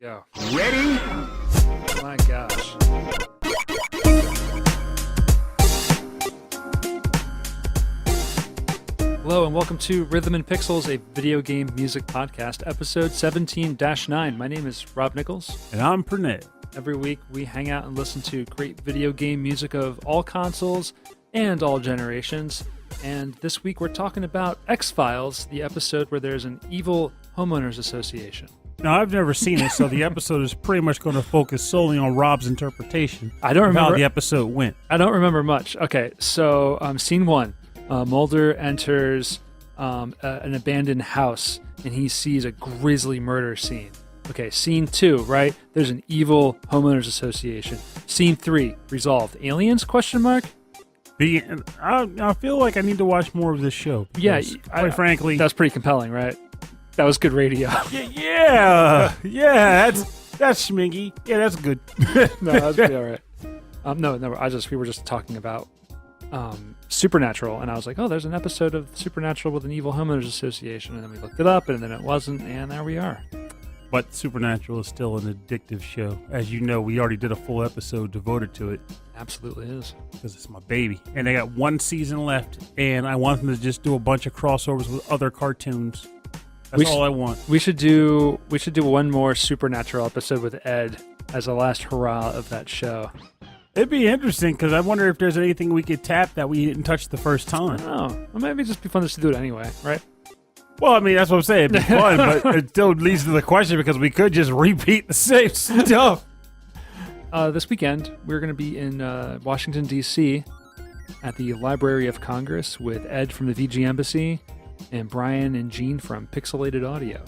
Go. Ready? Oh my gosh. Hello and welcome to Rhythm and Pixels, a video game music podcast, episode 17-9. My name is Rob Nichols. And I'm Pernell. Every week we hang out and listen to great video game music of all consoles and all generations. And this week we're talking about X-Files, the episode where there's an evil homeowners association. Now, I've never seen it, so the episode is pretty much going to focus solely on Rob's interpretation I don't remember how the episode went. I don't remember much. Okay, so scene one. Mulder enters an abandoned house, and he sees a grisly murder scene. Okay, scene two, right? There's an evil homeowners association. Scene three, resolved. Aliens, question mark? I feel like I need to watch more of this show. Yeah, quite frankly. That's pretty compelling, right? That was good radio. Yeah, that's schmingy. Yeah, that's good. No, that was pretty all right. No, we were just talking about Supernatural, and I was like, oh, there's an episode of Supernatural with an evil homeowners association, and then we looked it up, and then it wasn't, and there we are. But Supernatural is still an addictive show. As you know, we already did a full episode devoted to it. Absolutely is. Because it's my baby. And they got one season left, and I want them to just do a bunch of crossovers with other cartoons. That's all I want. We should do one more Supernatural episode with Ed as a last hurrah of that show. It'd be interesting because I wonder if there's anything we could tap that we didn't touch the first time. Oh, well, maybe it'd just be fun just to do it anyway, right? Well, I mean, that's what I'm saying. It'd be fun, but it still leads to the question because we could just repeat the same stuff. This weekend, we're going to be in Washington, D.C. at the Library of Congress with Ed from the VG Embassy and Brian and Gene from Pixelated Audio.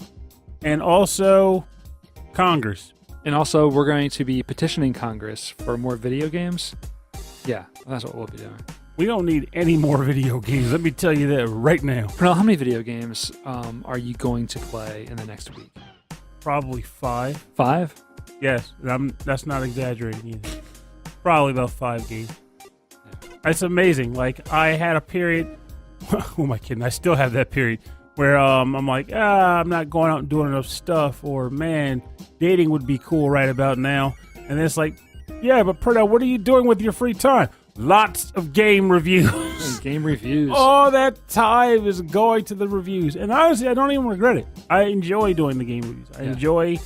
And also Congress. And also, we're going to be petitioning Congress for more video games. Yeah, that's what we'll be doing. We don't need any more video games. Let me tell you that right now. Pernell, how many video games are you going to play in the next week? Probably 5. 5? Yes, that's not exaggerating either. Probably about 5 games. Yeah. It's amazing. Like, I had a period... Who am I kidding? I still have that period where I'm like, I'm not going out and doing enough stuff, or, man, dating would be cool right about now. And it's like, yeah, but Pernell, what are you doing with your free time? Lots of game reviews. Game reviews. All that time is going to the reviews. And honestly, I don't even regret it. I enjoy doing the game reviews. I enjoy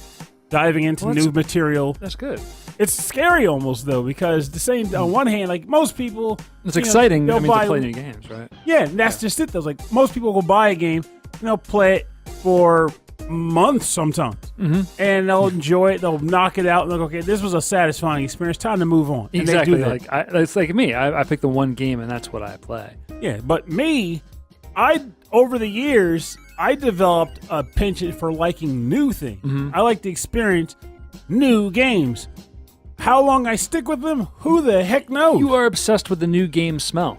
diving into new material. That's good. It's scary almost, though, because on one hand, like most people... It's exciting to play new games, right? Yeah, and that's just it, though. Like, most people will buy a game, and they'll play it for months sometimes. Mm-hmm. And they'll enjoy it, they'll knock it out, and they'll go, okay, this was a satisfying experience, time to move on. Exactly. And they do that. It's like me. I pick the one game, and that's what I play. Yeah, but me, over the years, I developed a penchant for liking new things. Mm-hmm. I like to experience new games. How long I stick with them, who the heck knows? You are obsessed with the new game smell.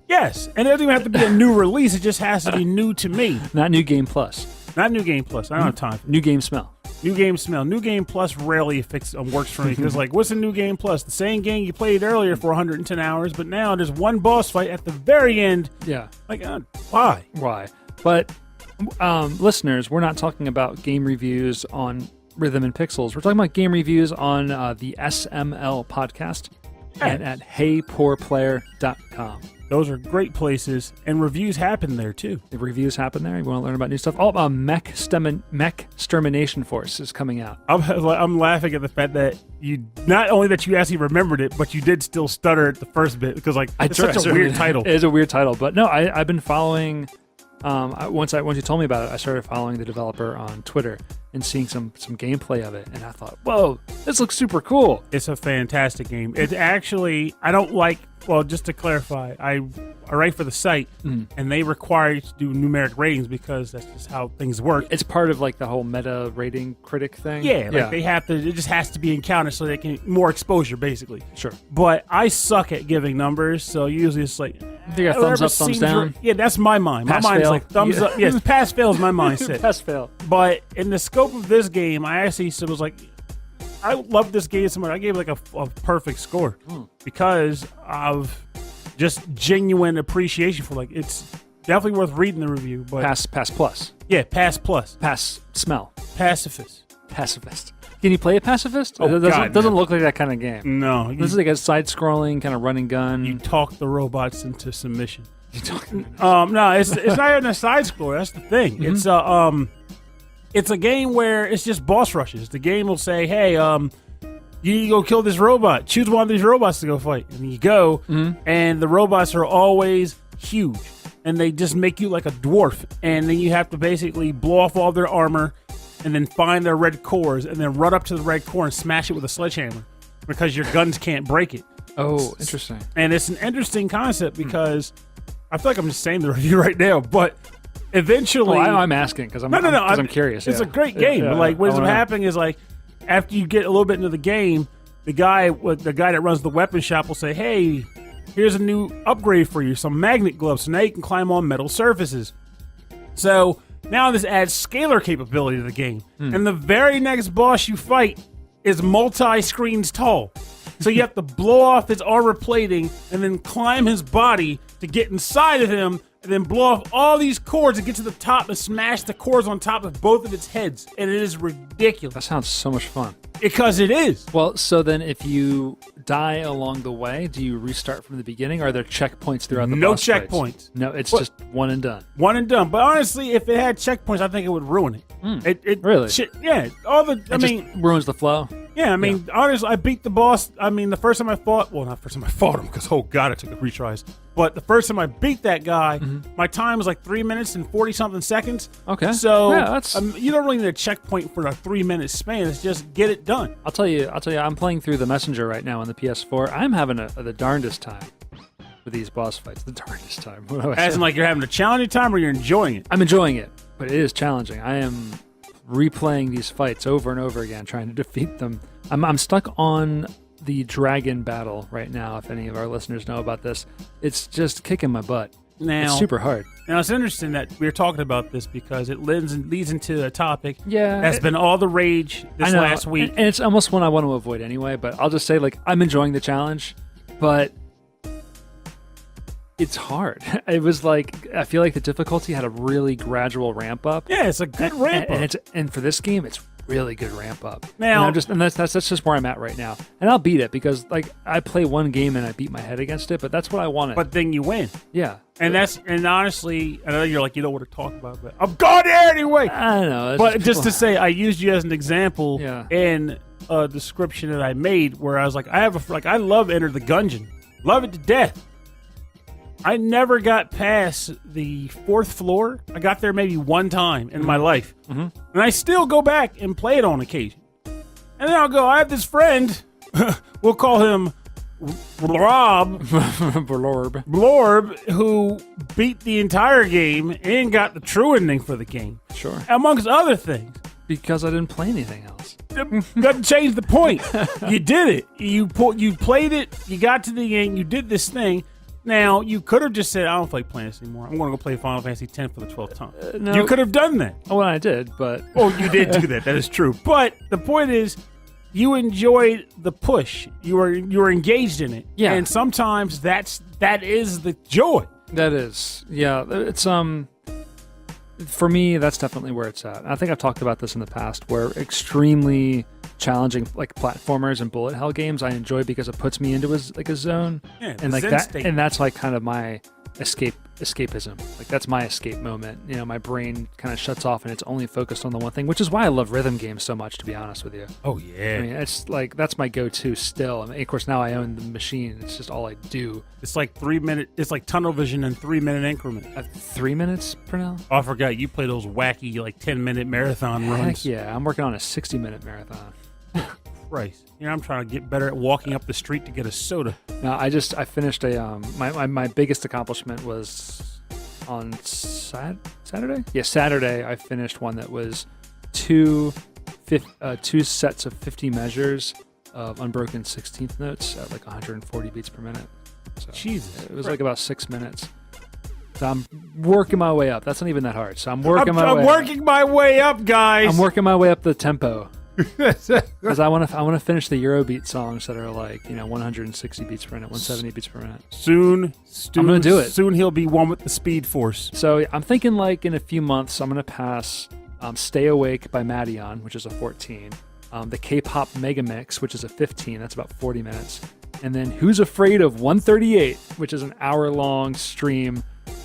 Yes, and it doesn't even have to be a new release. It just has to be new to me. Not New Game Plus. Not New Game Plus. I don't have time for it. New Game Smell. New Game Smell. New Game Plus rarely works for me. Because, like, what's a New Game Plus? The same game you played earlier for 110 hours, but now there's one boss fight at the very end. Yeah. Like, why? Why? But, listeners, we're not talking about game reviews on Rhythm and Pixels. We're talking about game reviews on the SML podcast and at HeyPoorPlayer.com. Those are great places, and reviews happen there, too. The reviews happen there. You want to learn about new stuff? Oh, Mech Extermination Force is coming out. I'm laughing at the fact that not only that you actually remembered it, but you did still stutter at the first bit, because it's such a weird title. It is a weird title, but no, I've been following... Once you told me about it, I started following the developer on Twitter and seeing some gameplay of it, and I thought, whoa, this looks super cool. It's a fantastic game. It actually, I don't like, well, just to clarify, I write for the site, and they require you to do numeric ratings because that's just how things work. It's part of like the whole meta rating critic thing. Yeah, they have to, it just has to be encountered so they can, more exposure, basically. Sure. But I suck at giving numbers, so usually it's like, you got thumbs up, thumbs down? Right. Yeah, that's my mind. Pass, my mind's fail. Like thumbs up. Yes, pass, fail is my mindset. Pass, fail. But in the scope of this game, I actually was like, I love this game so much. I gave it like a perfect score because of just genuine appreciation for, like, it's definitely worth reading the review. But pass plus. Yeah, pass plus. Pass smell. Pacifist. Can you play a pacifist? Oh, It doesn't, God, doesn't no. look like that kind of game. No. This is like a side-scrolling kind of run and gun. You talk the robots into submission. You talk- No, it's not even a side scroller. That's the thing. Mm-hmm. It's a game where it's just boss rushes. The game will say, "Hey, you need to go kill this robot. Choose one of these robots to go fight." And you go, and the robots are always huge, and they just make you like a dwarf. And then you have to basically blow off all their armor, and then find their red cores, and then run up to the red core and smash it with a sledgehammer because your guns can't break it. Oh, interesting. And it's an interesting concept because I feel like I'm just saying the review right now, but eventually, I'm asking because I'm curious. It's yeah. a great game, Yeah, but like what ends up wanna- happening is like after you get a little bit into the game, the guy that runs the weapon shop will say, "Hey, here's a new upgrade for you, some magnet gloves, so now you can climb on metal surfaces." So now this adds scalar capability to the game, and the very next boss you fight is multi-screens tall. So you have to blow off his armor plating and then climb his body to get inside of him and then blow off all these cores and get to the top and smash the cores on top of both of its heads. And it is ridiculous. That sounds so much fun. Because it is. Well, so then if you die along the way, do you restart from the beginning? Or are there checkpoints throughout the No boss fights? checkpoints. No, it's What? just one and done. One and done. But honestly, if it had checkpoints, I think it would ruin it. It Really? Yeah. It Just ruins the flow. Honestly, I beat the boss. I mean, the first time I fought, well, not the first time I fought him because, oh, God, it took a retries. But the first time I beat that guy, my time was like 3 minutes and 40-something seconds. Okay. So Yeah, that's- you don't really need a checkpoint for a 3-minute span. It's just get it done. I'll tell you, I'm playing through the Messenger right now on the PS4. I'm having the darndest time with these boss fights. The darndest time. What do I As say? in, like, you're having a challenging time or you're enjoying it. I'm enjoying it, but it is challenging. I am replaying these fights over and over again, trying to defeat them. I'm stuck on the dragon battle right now. If any of our listeners know about this, it's just kicking my butt. Now, It's super hard. Now, it's interesting that we're talking about this because it leads into a topic Yeah, that's been all the rage this I know, last week. and it's almost one I want to avoid anyway. But I'll just say, like, I'm enjoying the challenge, but it's hard. It was like I feel like the difficulty had a really gradual ramp up. Yeah, it's a good ramp up. And for this game, it's really good ramp up. Now- and that's just where I'm at right now. And I'll beat it because like I play one game and I beat my head against it, but that's what I wanted. But then you win. yeah, And honestly, I know you're like, you don't want to talk about it, but I'm going there anyway. I don't know. But just to say, I used you as an example Yeah. in a description that I made where I was like, I love Enter the Gungeon. Love it to death. I never got past the 4th floor. I got there maybe one time in my life. And I still go back and play it on occasion. And then I'll go, I have this friend, we'll call him Rob, Blorb, who beat the entire game and got the true ending for the game, Sure, amongst other things. because I didn't play anything else. Doesn't change the point. You did it. You played it. You got to the end. You did this thing. Now, you could have just said, I don't feel like playing this anymore. I'm going to go play Final Fantasy X for the 12th time. No. You could have done that. Oh, well, I did, but Oh, you did do that. That is true. But the point is, you enjoyed the push. You were engaged in it. Yeah. And sometimes that is the joy. that is, yeah. It's for me, that's definitely where it's at. I think I've talked about this in the past, where extremely challenging like platformers and bullet hell games I enjoy because it puts me into a zone, Yeah, the and like Zen that, state. and that's like kind of my escapism. Like that's my escape moment. You know, my brain kind of shuts off and it's only focused on the one thing, which is why I love rhythm games so much. To be honest with you, Oh, yeah. I mean, it's like that's my go-to still. I mean, of course, now I own the machine. It's just all I do. It's like 3 minute. It's like tunnel vision in 3 minute increments. 3 minutes, Pernell? Oh, I forgot you play those wacky like 10-minute marathon runs. Heck yeah, I'm working on a 60-minute marathon. Christ. You know, I'm trying to get better at walking up the street to get a soda. No, I finished my biggest accomplishment was on Saturday. Yeah, Saturday I finished one that was two sets of 50 measures of unbroken 16th notes at like 140 beats per minute. So Jesus. it was like about 6 minutes. So I'm working my way up. That's not even that hard. So I'm working my way. I'm working my way up, guys. I'm working my way up the tempo. Because I want to finish the Eurobeat songs that are like 160 beats per minute, 170 beats per minute. Soon, I'm gonna do it. Soon he'll be one with the Speed Force. So I'm thinking like in a few months I'm gonna pass "Stay Awake" by Madeon, which is a 14, the K-pop Mega Mix, which is a 15. That's about 40 minutes. And then Who's Afraid of 138, which is an hour-long stream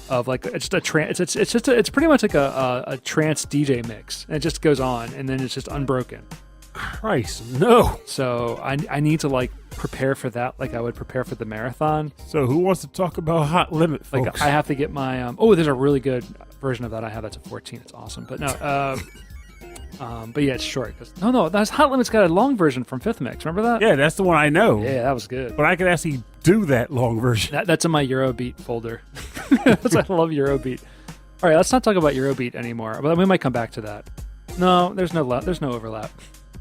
of like it's pretty much like a trance DJ mix. And it just goes on, and then it's just unbroken. Christ, no. So I need to like prepare for that like I would prepare for the marathon. So who wants to talk about Hot Limit, folks? Like I have to get my there's a really good version of that I have. That's a 14. It's awesome. But no, but yeah, it's short. That's Hot Limit's got a long version from Fifth Mix. Remember that? Yeah, that's the one I know. Yeah, that was good. But I could actually do that long version. That's in my Eurobeat folder. I love Eurobeat. All right, let's not talk about Eurobeat anymore. But we might come back to that. No, there's no overlap.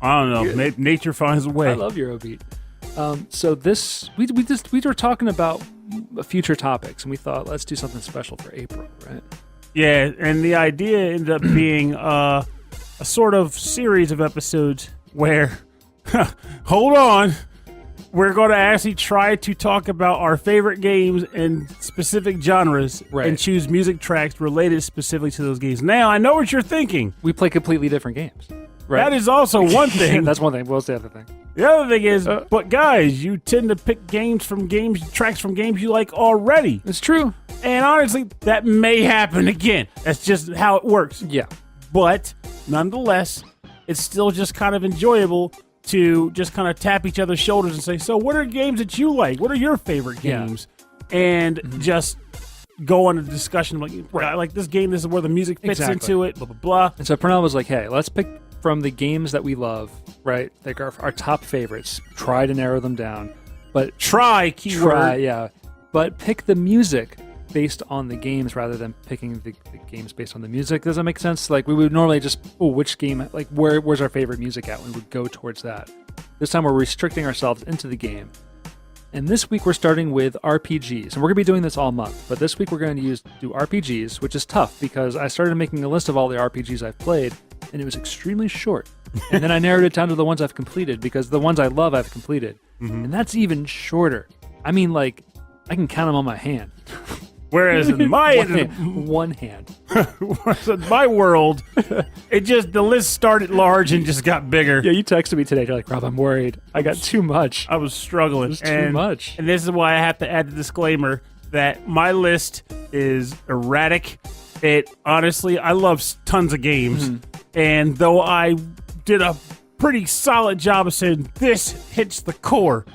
I don't know. Nature finds a way. I love Eurobeat. So this we were talking about future topics, and we thought let's do something special for April, right? Yeah, and the idea ended up being a sort of series of episodes where, hold on, we're going to actually try to talk about our favorite games in specific genres and choose music tracks related specifically to those games. Now, I know what you're thinking. We play completely different games. Right. That is also one thing. That's one thing. What's the other thing? The other thing is, but guys, you tend to pick tracks from games you like already. It's true. And honestly, that may happen again. That's just how it works. Yeah. But nonetheless, it's still just kind of enjoyable to just kind of tap each other's shoulders and say, so what are games that you like? What are your favorite games? Yeah. And just go on a discussion like, I like this game, this is where the music fits into it, blah, blah, blah. And so Pernell was like, hey, let's pick from the games that we love, right? Like our top favorites. Try to narrow them down. But keyword. Yeah. But pick the music based on the games rather than picking the games based on the music. Does that make sense? Like we would normally just, which game, like where's our favorite music at? We would go towards that. This time we're restricting ourselves into the game. And this week we're starting with RPGs. And we're going to be doing this all month. But this week we're going to do RPGs, which is tough because I started making a list of all the RPGs I've played, and it was extremely short. And then I narrowed it down to the ones I've completed because the ones I love I've completed. Mm-hmm. And that's even shorter. I mean, like, I can count them on my hand. Whereas in my one hand. Whereas in my world, the list started large and just got bigger. Yeah, you texted me today. You're like, Rob, I'm worried. I got too much. I was struggling. It was too much. And this is why I have to add the disclaimer that my list is erratic. Honestly, I love tons of games. Mm-hmm. And though I did a pretty solid job of saying this hits the core,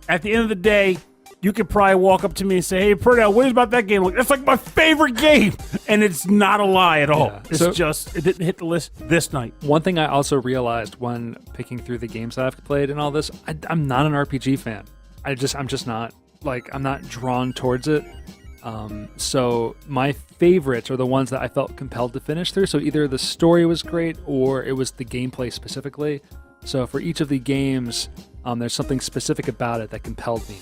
at the end of the day, you could probably walk up to me and say, hey, Pernell, what is about that game? Like, that's like my favorite game. And it's not a lie at all. Yeah. It didn't hit the list this night. One thing I also realized when picking through the games that I've played and all this, I'm not an RPG fan. I'm just not. Like, I'm not drawn towards it. So my favorites are the ones that I felt compelled to finish through. So either the story was great or it was the gameplay specifically. So for each of the games, there's something specific about it that compelled me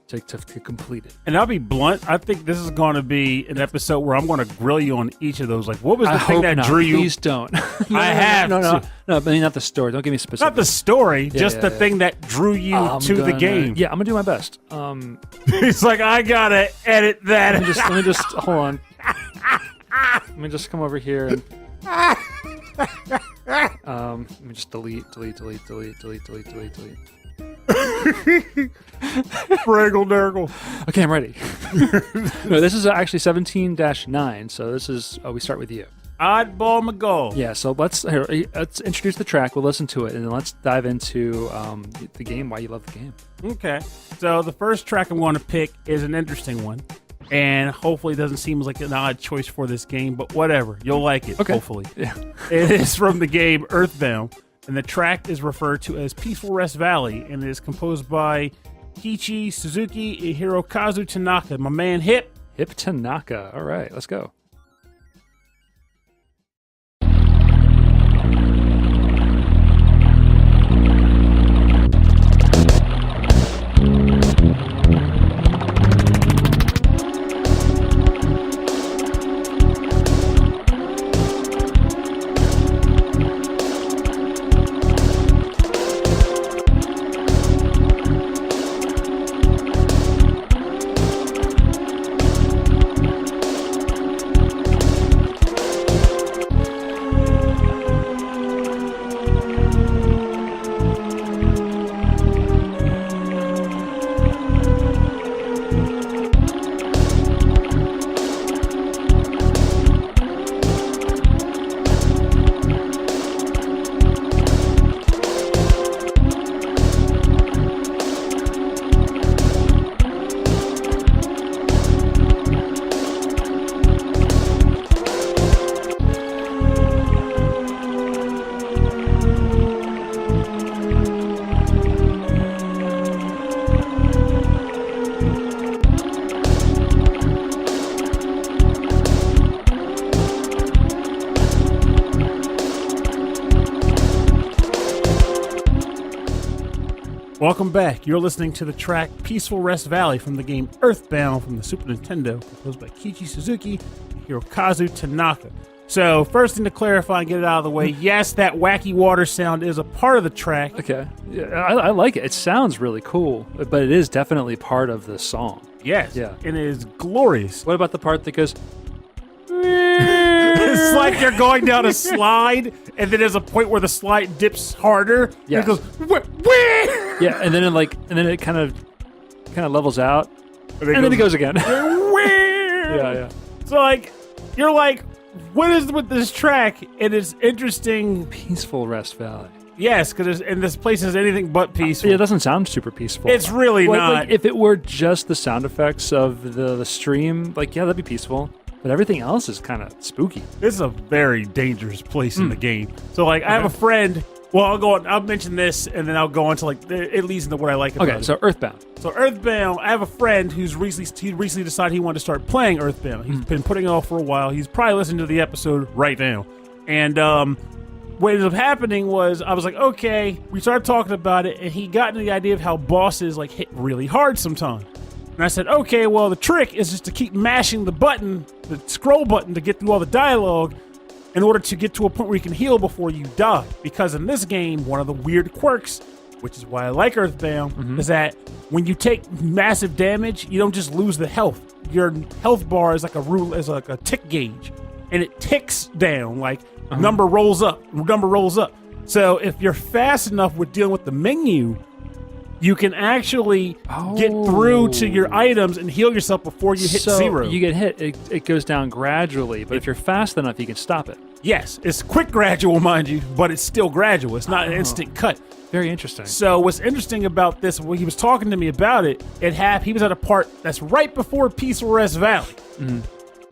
to complete it. And I'll be blunt, I think this is going to be an episode where I'm going to grill you on each of those. Like, what was the thing that drew you? Please don't. No, I mean, not the story. Don't give me specifics. Not the story, just the thing that drew you to the game. Yeah, I'm going to do my best. It's like, I got to edit that. Let me just hold on. Let me just come over here and... let me just delete. Braggle Dargle. Okay, I'm ready. No, this is actually 17-9, so this is, we start with you. Oddball McGall. Yeah, so let's introduce the track, we'll listen to it, and then let's dive into the game, why you love the game. Okay, so the first track I'm going to pick is an interesting one, and hopefully it doesn't seem like an odd choice for this game, but whatever, you'll like it, hopefully. Yeah. It is from the game Earthbound. And the track is referred to as Peaceful Rest Valley, and it is composed by Kiichi Suzuki and Hirokazu Tanaka. My man Hip Tanaka. All right, let's go. Welcome back. You're listening to the track Peaceful Rest Valley from the game Earthbound from the Super Nintendo, composed by Kiichi Suzuki and Hirokazu Tanaka. So, first thing to clarify and get it out of the way, yes, that wacky water sound is a part of the track. Okay. Yeah, I like it. It sounds really cool, but it is definitely part of the song. Yes. Yeah. And it is glorious. What about the part that goes... It's like they're going down a slide, and then there's a point where the slide dips harder. Yeah. And it goes, wah. Yeah, and then it kind of levels out, and then it goes again. Yeah. So, like, you're like, what is with this track? And it's interesting. Peaceful Rest Valley. Yes, because this place is anything but peaceful. Yeah, it doesn't sound super peaceful. It's really not. Like, if it were just the sound effects of the stream, like, yeah, that'd be peaceful. But everything else is kind of spooky. This is a very dangerous place in the game. So, like, I have a friend. Well, I'll mention this, and then I'll go on to, like, it leads into what I like about it. Okay, so Earthbound. So Earthbound, I have a friend who's recently decided he wanted to start playing Earthbound. He's been putting it off for a while. He's probably listening to the episode right now. And what ended up happening was I was like, okay, we started talking about it, and he got into the idea of how bosses, like, hit really hard sometimes. And I said, okay, well, the trick is just to keep mashing the button, the scroll button, to get through all the dialogue in order to get to a point where you can heal before you die. Because in this game, one of the weird quirks, which is why I like Earthbound, is that when you take massive damage, you don't just lose the health. Your health bar is like a tick gauge, and it ticks down, like number rolls up. So if you're fast enough with dealing with the menu, you can actually get through to your items and heal yourself before you hit zero. You get hit, it goes down gradually, but if you're fast enough, you can stop it. Yes, it's quick gradual, mind you, but it's still gradual. It's not an instant cut. Very interesting. So what's interesting about this, when he was talking to me about it, he was at a part that's right before Peaceful Rest Valley.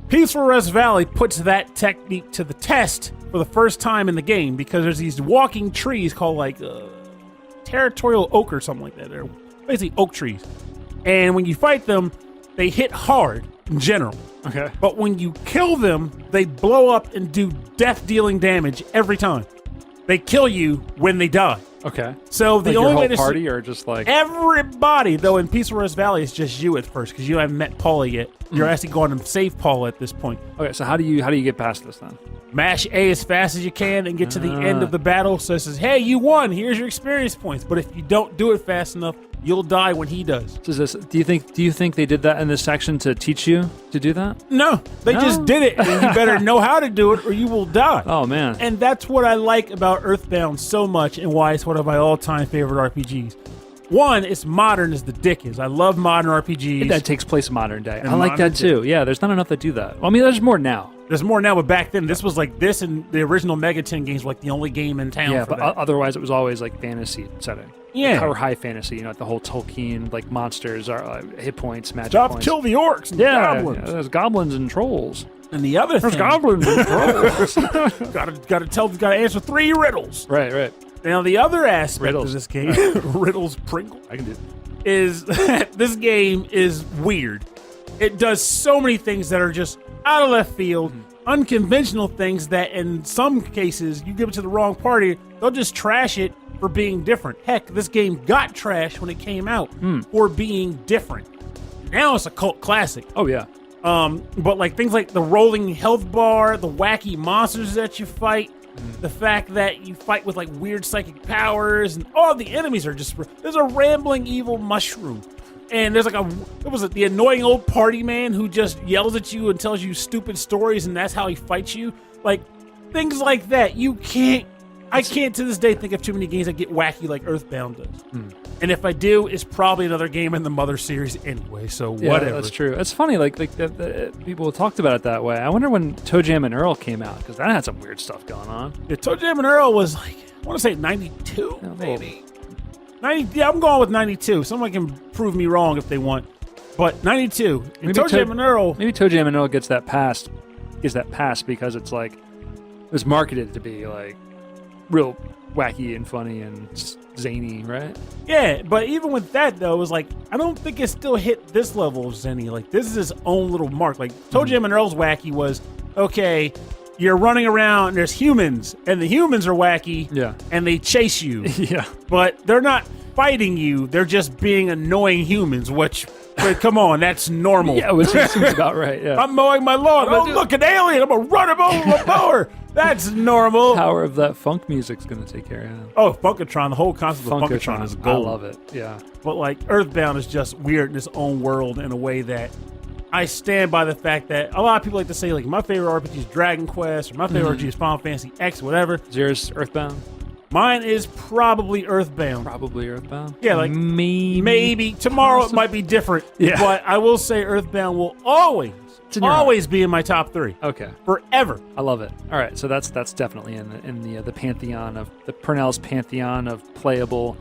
Peaceful Rest Valley puts that technique to the test for the first time in the game because there's these walking trees called, like, territorial oak or something like that. They're basically oak trees. And when you fight them, they hit hard in general. Okay. But when you kill them, they blow up and do death-dealing damage every time. They kill you when they die. Okay. So the like only your way whole to party or just like everybody, though in Peaceful Rest Valley, it's just you at first because you haven't met Paula yet. You're actually going to save Paula at this point. Okay, so how do you get past this then? Mash A as fast as you can and get to the end of the battle. So it says, hey, you won. Here's your experience points. But if you don't do it fast enough, you'll die when he does. So do you think they did that in this section to teach you to do that? No, they just did it. And you better know how to do it or you will die. Oh, man. And that's what I like about Earthbound so much and why it's one of my all-time favorite RPGs. One, it's modern as the dick is. I love modern RPGs. That takes place in modern day. In I like that modern too. Yeah, there's not enough that do that. Well, I mean, there's more now. There's more now, but back then, this was like this and the original Megaton games were like the only game in town Yeah, for but that. Otherwise it was always like fantasy setting. Yeah. Or high fantasy, you know, the whole Tolkien, like monsters, are hit points, magic Stop, points. kill the orcs and goblins. Yeah, there's goblins and trolls. And the other There's thing, goblins and trolls. gotta answer 3 riddles. Right. Now, the other aspect Riddles. of this game, riddles, Pringle, I can do it. is that this game is weird. It does so many things that are just out of left field, unconventional things that in some cases, you give it to the wrong party, they'll just trash it for being different. Heck, this game got trashed when it came out for being different. Now it's a cult classic. Oh, yeah. But like things like the rolling health bar, the wacky monsters that you fight, the fact that you fight with like weird psychic powers, and all the enemies are just there's a rambling evil mushroom, and there's like the annoying old party man who just yells at you and tells you stupid stories, and that's how he fights you. Like things like that, I can't to this day think of too many games that get wacky like Earthbound does. And if I do, it's probably another game in the Mother series anyway. So Yeah, whatever. that's true. It's funny, like people talked about it that way. I wonder when Toe Jam and Earl came out, because that had some weird stuff going on. Yeah, Toe Jam and Earl was like, I want to say 92, Yeah, maybe. 90. Yeah, I'm going with 92. Someone can prove me wrong if they want. But 92. And Maybe Toe Jam and Earl. Maybe Toe Jam and Earl gets that pass because it's like it was marketed to be like real wacky and funny and zany, right? Yeah, but even with that though, it was like I don't think it still hit this level of zany. Like this is its own little mark. Like Toe Jam and Earl's wacky was okay. You're running around and there's humans, and the humans are wacky. Yeah. And they chase you. Yeah. But they're not. fighting you. They're just being annoying humans, which, but come on, that's normal. Yeah, which seems about right. Yeah. I'm mowing my lawn. Oh, look, an alien. I'm going to run him over my mower. That's normal. Power of that funk music's going to take care of him. Oh, Funkatron. The whole concept of Funkatron is gold. I love it, yeah. But, like, Earthbound is just weird in its own world in a way that I stand by the fact that a lot of people like to say, like, my favorite RPG is Dragon Quest, or my favorite RPG is Final Fantasy X, whatever. Is yours Earthbound? Mine is probably Earthbound. Probably Earthbound? Yeah, like, maybe. Tomorrow it might be different. Yeah. But I will say Earthbound will always be in my top 3. Okay. Forever. I love it. All right, so that's definitely in the pantheon of the Pernell's pantheon of playable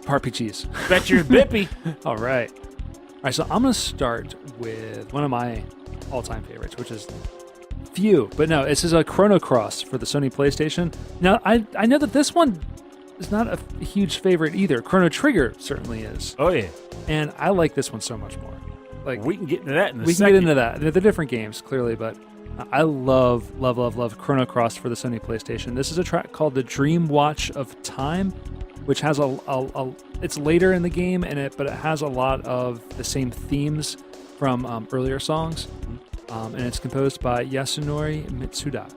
RPGs. Bet your bippy. All right. All right, so I'm going to start with one of my all-time favorites, which is few. But no, this is a Chrono Cross for the Sony PlayStation. Now, I know that this one is not a huge favorite either. Chrono Trigger certainly is. Oh, yeah. And I like this one so much more. Like, we can get into that in a second. We can get into that. They're different games, clearly, but I love Chrono Cross for the Sony PlayStation. This is a track called The Dream Watch of Time, which has it's later in the game, but it has a lot of the same themes from earlier songs, and it's composed by Yasunori Mitsuda.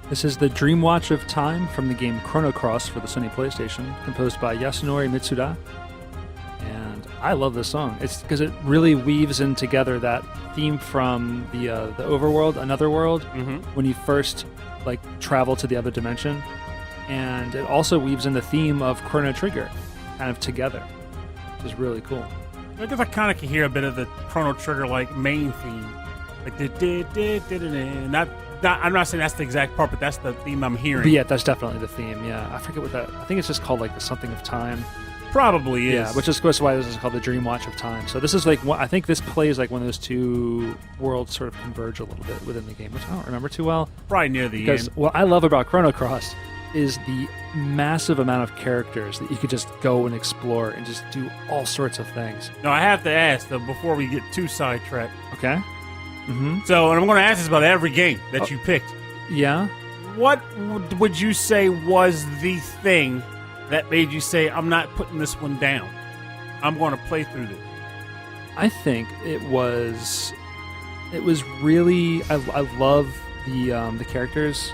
This is the Dream Watch of Time from the game Chrono Cross for the Sony PlayStation, composed by Yasunori Mitsuda. And I love this song. It's because it really weaves in together that theme from the overworld, Another World, when you first travel to the other dimension. And it also weaves in the theme of Chrono Trigger kind of together, which is really cool. I guess I kind of can hear a bit of the Chrono Trigger main theme. I'm not saying that's the exact part, but that's the theme I'm hearing. But yeah, that's definitely the theme. Yeah, I forget what that. I think it's just called the Something of Time. Probably is. Yeah, which is why this is called the Dream Watch of Time. So this is I think this plays when those two worlds sort of converge a little bit within the game, which I don't remember too well. Probably near the end. What I love about Chrono Cross is the massive amount of characters that you could just go and explore and just do all sorts of things. Now I have to ask though before we get too sidetracked. Okay. So, and I'm going to ask this about every game that you picked. Yeah? What would you say was the thing that made you say, I'm not putting this one down? I'm going to play through this. I think it was really. I love the characters.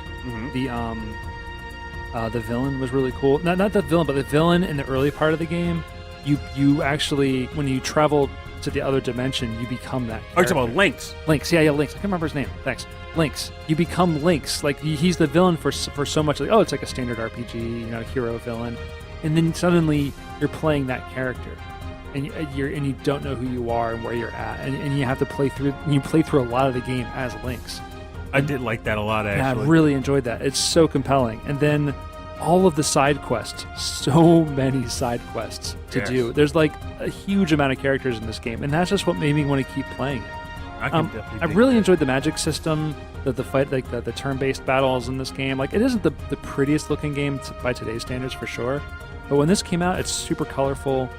The villain was really cool. Not the villain, but the villain in the early part of the game. You actually, when you travel to the other dimension, you become that character. Oh, you're talking about Lynx. Lynx, yeah, Lynx. I can't remember his name. Thanks. Lynx. You become Lynx. Like, he's the villain for so much. Like, oh, it's like a standard RPG, hero villain. And then suddenly you're playing that character. And you don't know who you are and where you're at. And you have to play through a lot of the game as Lynx. I did like that a lot, actually. Yeah, I really enjoyed that. It's so compelling. And then all of the side quests, so many side quests to do. There's like a huge amount of characters in this game, and that's just what made me want to keep playing it. I really enjoyed the magic system, the fight, like the turn-based battles in this game. Like, it isn't the prettiest looking game by today's standards for sure, but when this came out, it's super colorful.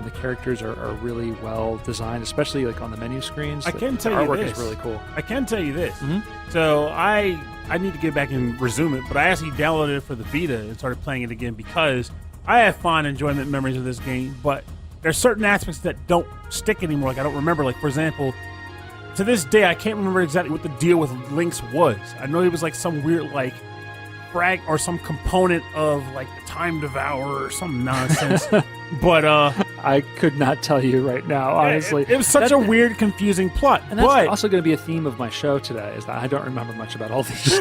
The characters are really well designed, especially like on the menu screens. I can tell you this. The artwork is really cool. I can tell you this. Mm-hmm. So I need to get back and resume it, but I actually downloaded it for the Vita and started playing it again because I have fond enjoyment memories of this game, but there's certain aspects that don't stick anymore. Like, I don't remember. Like, for example, to this day, I can't remember exactly what the deal with Lynx was. I know he was like some weird like frag or some component of like the Time Devourer or some nonsense. But I could not tell you right now, honestly. It was such a weird, confusing plot. And that's also going to be a theme of my show today, is that I don't remember much about all these.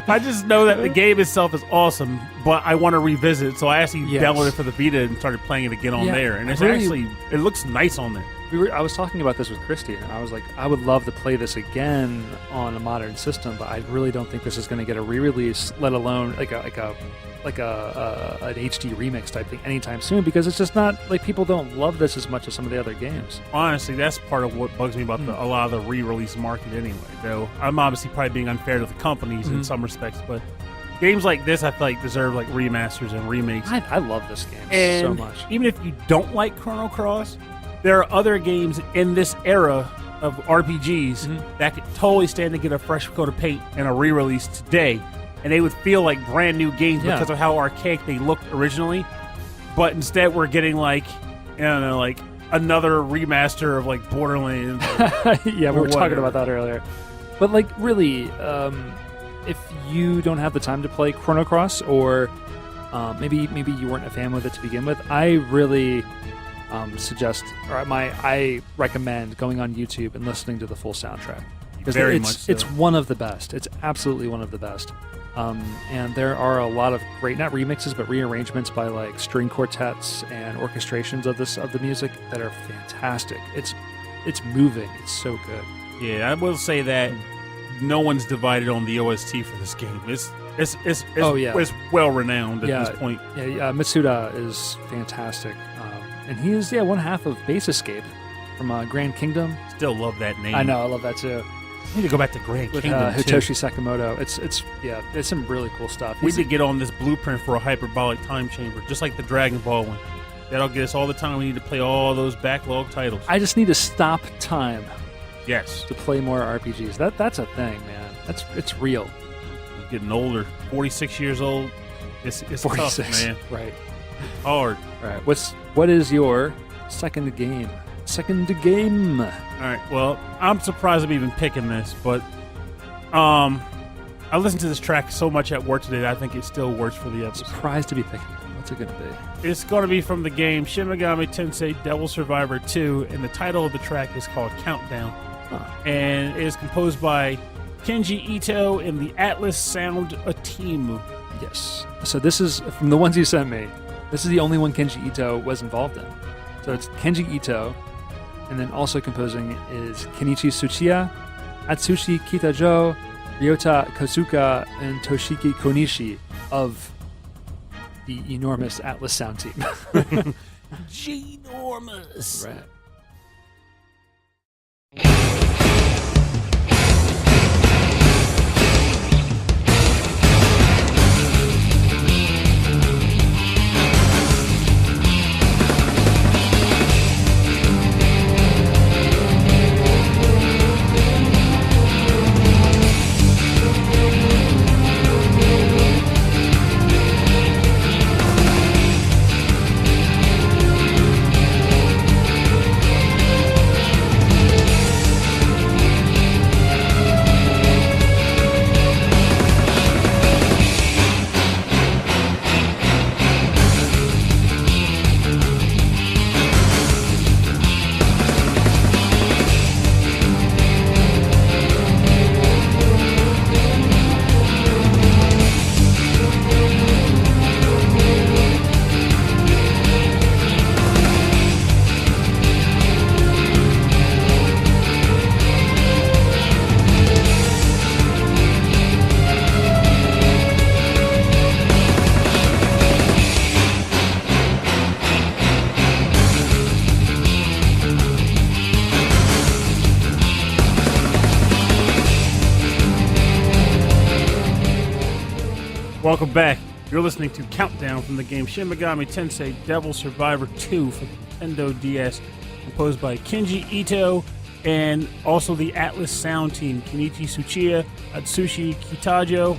I just know that the game itself is awesome, but I want to revisit it, so I actually downloaded it for the Vita and started playing it again on there. And it's it looks nice on there. I was talking about this with Christy, and I was like, I would love to play this again on a modern system, but I really don't think this is going to get a re-release, let alone like an HD remix type thing anytime soon, because it's just not like people don't love this as much as some of the other games. Honestly, that's part of what bugs me about a lot of the re-release market anyway. Though I'm obviously probably being unfair to the companies in some respects, but games like this I feel like deserve like remasters and remakes. I love this game so much. Even if you don't like Chrono Cross, there are other games in this era of RPGs that could totally stand to get a fresh coat of paint and a re-release today, and they would feel like brand new games because of how archaic they looked originally. But instead, we're getting like, I don't know, like another remaster of like Borderlands. Yeah, we were talking about that earlier. But like, really, if you don't have the time to play Chrono Cross, or maybe you weren't a fan with it to begin with, I really I recommend going on YouTube and listening to the full soundtrack, because it's one of the best. It's absolutely one of the best. And there are a lot of great, not remixes, but rearrangements by like string quartets and orchestrations of the music that are fantastic. It's moving. It's so good. Yeah, I will say that no one's divided on the OST for this game. It's well renowned at this point. Yeah, Mitsuda is fantastic. And he is, one half of Base Escape from Grand Kingdom. Still love that name. I know, I love that too. I need to go back to Grand Kingdom Hitoshi Sakamoto. It's some really cool stuff. We need to get on this blueprint for a hyperbolic time chamber, just like the Dragon Ball one. That'll get us all the time we need to play all those backlog titles. I just need to stop time. Yes. To play more RPGs. That's a thing, man. It's real. I'm getting older. 46 years old. It's 46, tough, man. Right. Hard. All right. What is your second game? All right. Well, I'm surprised I'm even picking this, but I listened to this track so much at work today that I think it still works for the episode. Surprised to be picking it. What's it going to be? It's going to be from the game Shin Megami Tensei Devil Survivor 2, and the title of the track is called Countdown. And it is composed by Kenji Ito and the Atlas Sound Team. Yes. So this is, from the ones you sent me, this is the only one Kenji Ito was involved in. So it's Kenji Ito, and then also composing is Kenichi Tsuchiya, Atsushi Kitajo, Ryota Kazuka, and Toshiki Konishi of the enormous Atlas Sound Team. Ginormous. Right. Welcome back. You're listening to Countdown from the game Shin Megami Tensei Devil Survivor 2 for the Nintendo DS, composed by Kenji Ito and also the Atlas Sound Team, Kenichi Tsuchiya, Atsushi Kitajo,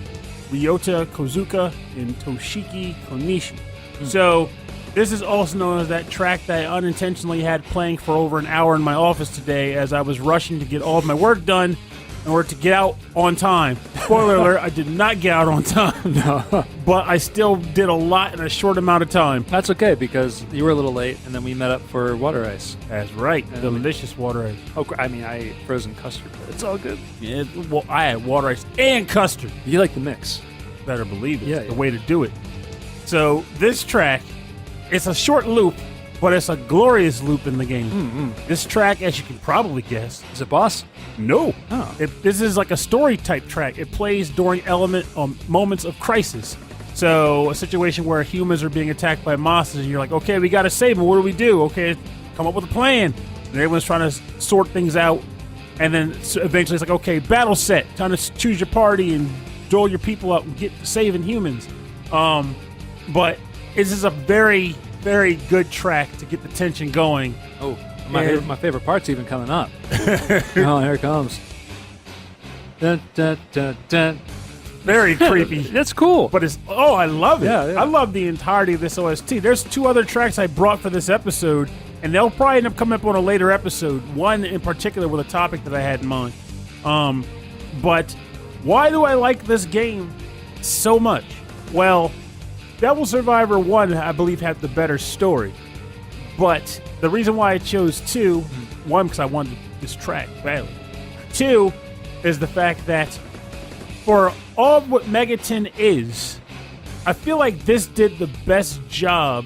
Ryota Kozuka, and Toshiki Konishi. So, this is also known as that track that I unintentionally had playing for over an hour in my office today as I was rushing to get all of my work done in order to get out on time. Spoiler alert, I did not get out on time. No. But I still did a lot in a short amount of time. That's okay, because you were a little late, and then we met up for water ice. That's right. Delicious water ice. Oh, I mean, I ate frozen custard, but it's all good. Yeah, well, I had water ice and custard. You like the mix. Better believe it. Yeah, It's the yeah. way to do it. So this track, it's a short loop, but it's a glorious loop in the game. This track, as you can probably guess, Is it boss? no. Oh. This is like a story type track. It plays during moments of crisis. So a situation where humans are being attacked by monsters, and you're like, okay, we got to save them. What do we do? Okay, come up with a plan. And everyone's trying to sort things out. And then eventually it's like, okay, battle set. Time to choose your party and dole your people out and get saving humans. But this is a very, very good track to get the tension going. Oh, my favorite part's even coming up. Oh, here it comes. Dun, dun, dun, dun. Very creepy. That's cool. But I love it. Yeah, yeah. I love the entirety of this OST. There's 2 other tracks I brought for this episode, and they'll probably end up coming up on a later episode. One in particular with a topic that I had in mind. But why do I like this game so much? Well, Devil Survivor 1, I believe, had the better story. But the reason why I chose 2, 1, because I wanted this track badly. 2 is the fact that for all of what Megaton is, I feel like this did the best job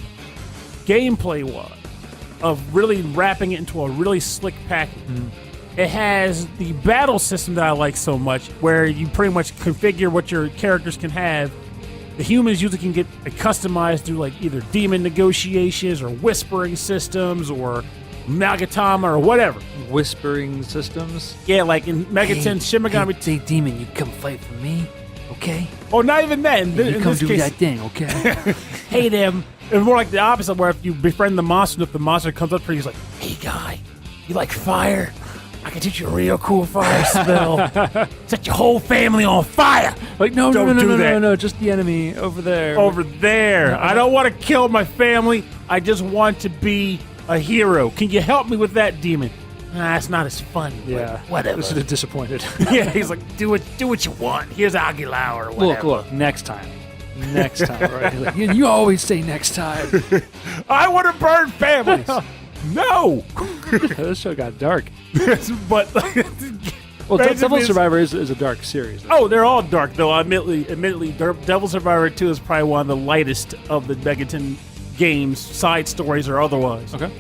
gameplay-wise of really wrapping it into a really slick package. It has the battle system that I like so much, where you pretty much configure what your characters can have. The humans usually can get customized through like either demon negotiations or whispering systems or Magatama or whatever. Whispering systems. Yeah, like in Megaton Shin Megami. Hey, demon, you come fight for me, okay? Oh, not even that. In You come this do case, that thing, okay? hey them. It's more like the opposite, where if you befriend the monster, if the monster comes up to you, he's like, "Hey guy, you like fire? I can teach you a real cool fire spell. Set your whole family on fire." Like, no, Don't do that. no, just the enemy over there. Over there. I don't want to kill my family. I just want to be a hero. Can you help me with that, demon? Nah, it's not as fun. But Yeah. whatever. This is disappointed. Yeah, he's like, do what you want. Here's Aguilar or whatever. Look, next time. Next time, right? Like, you always say next time. I want to burn families. No. This show got dark. But Well, basically Devil it's- Survivor is a dark series. Oh, they're all dark, though. Admittedly, Devil Survivor 2 is probably one of the lightest of the Megaton games, side stories or otherwise. Okay.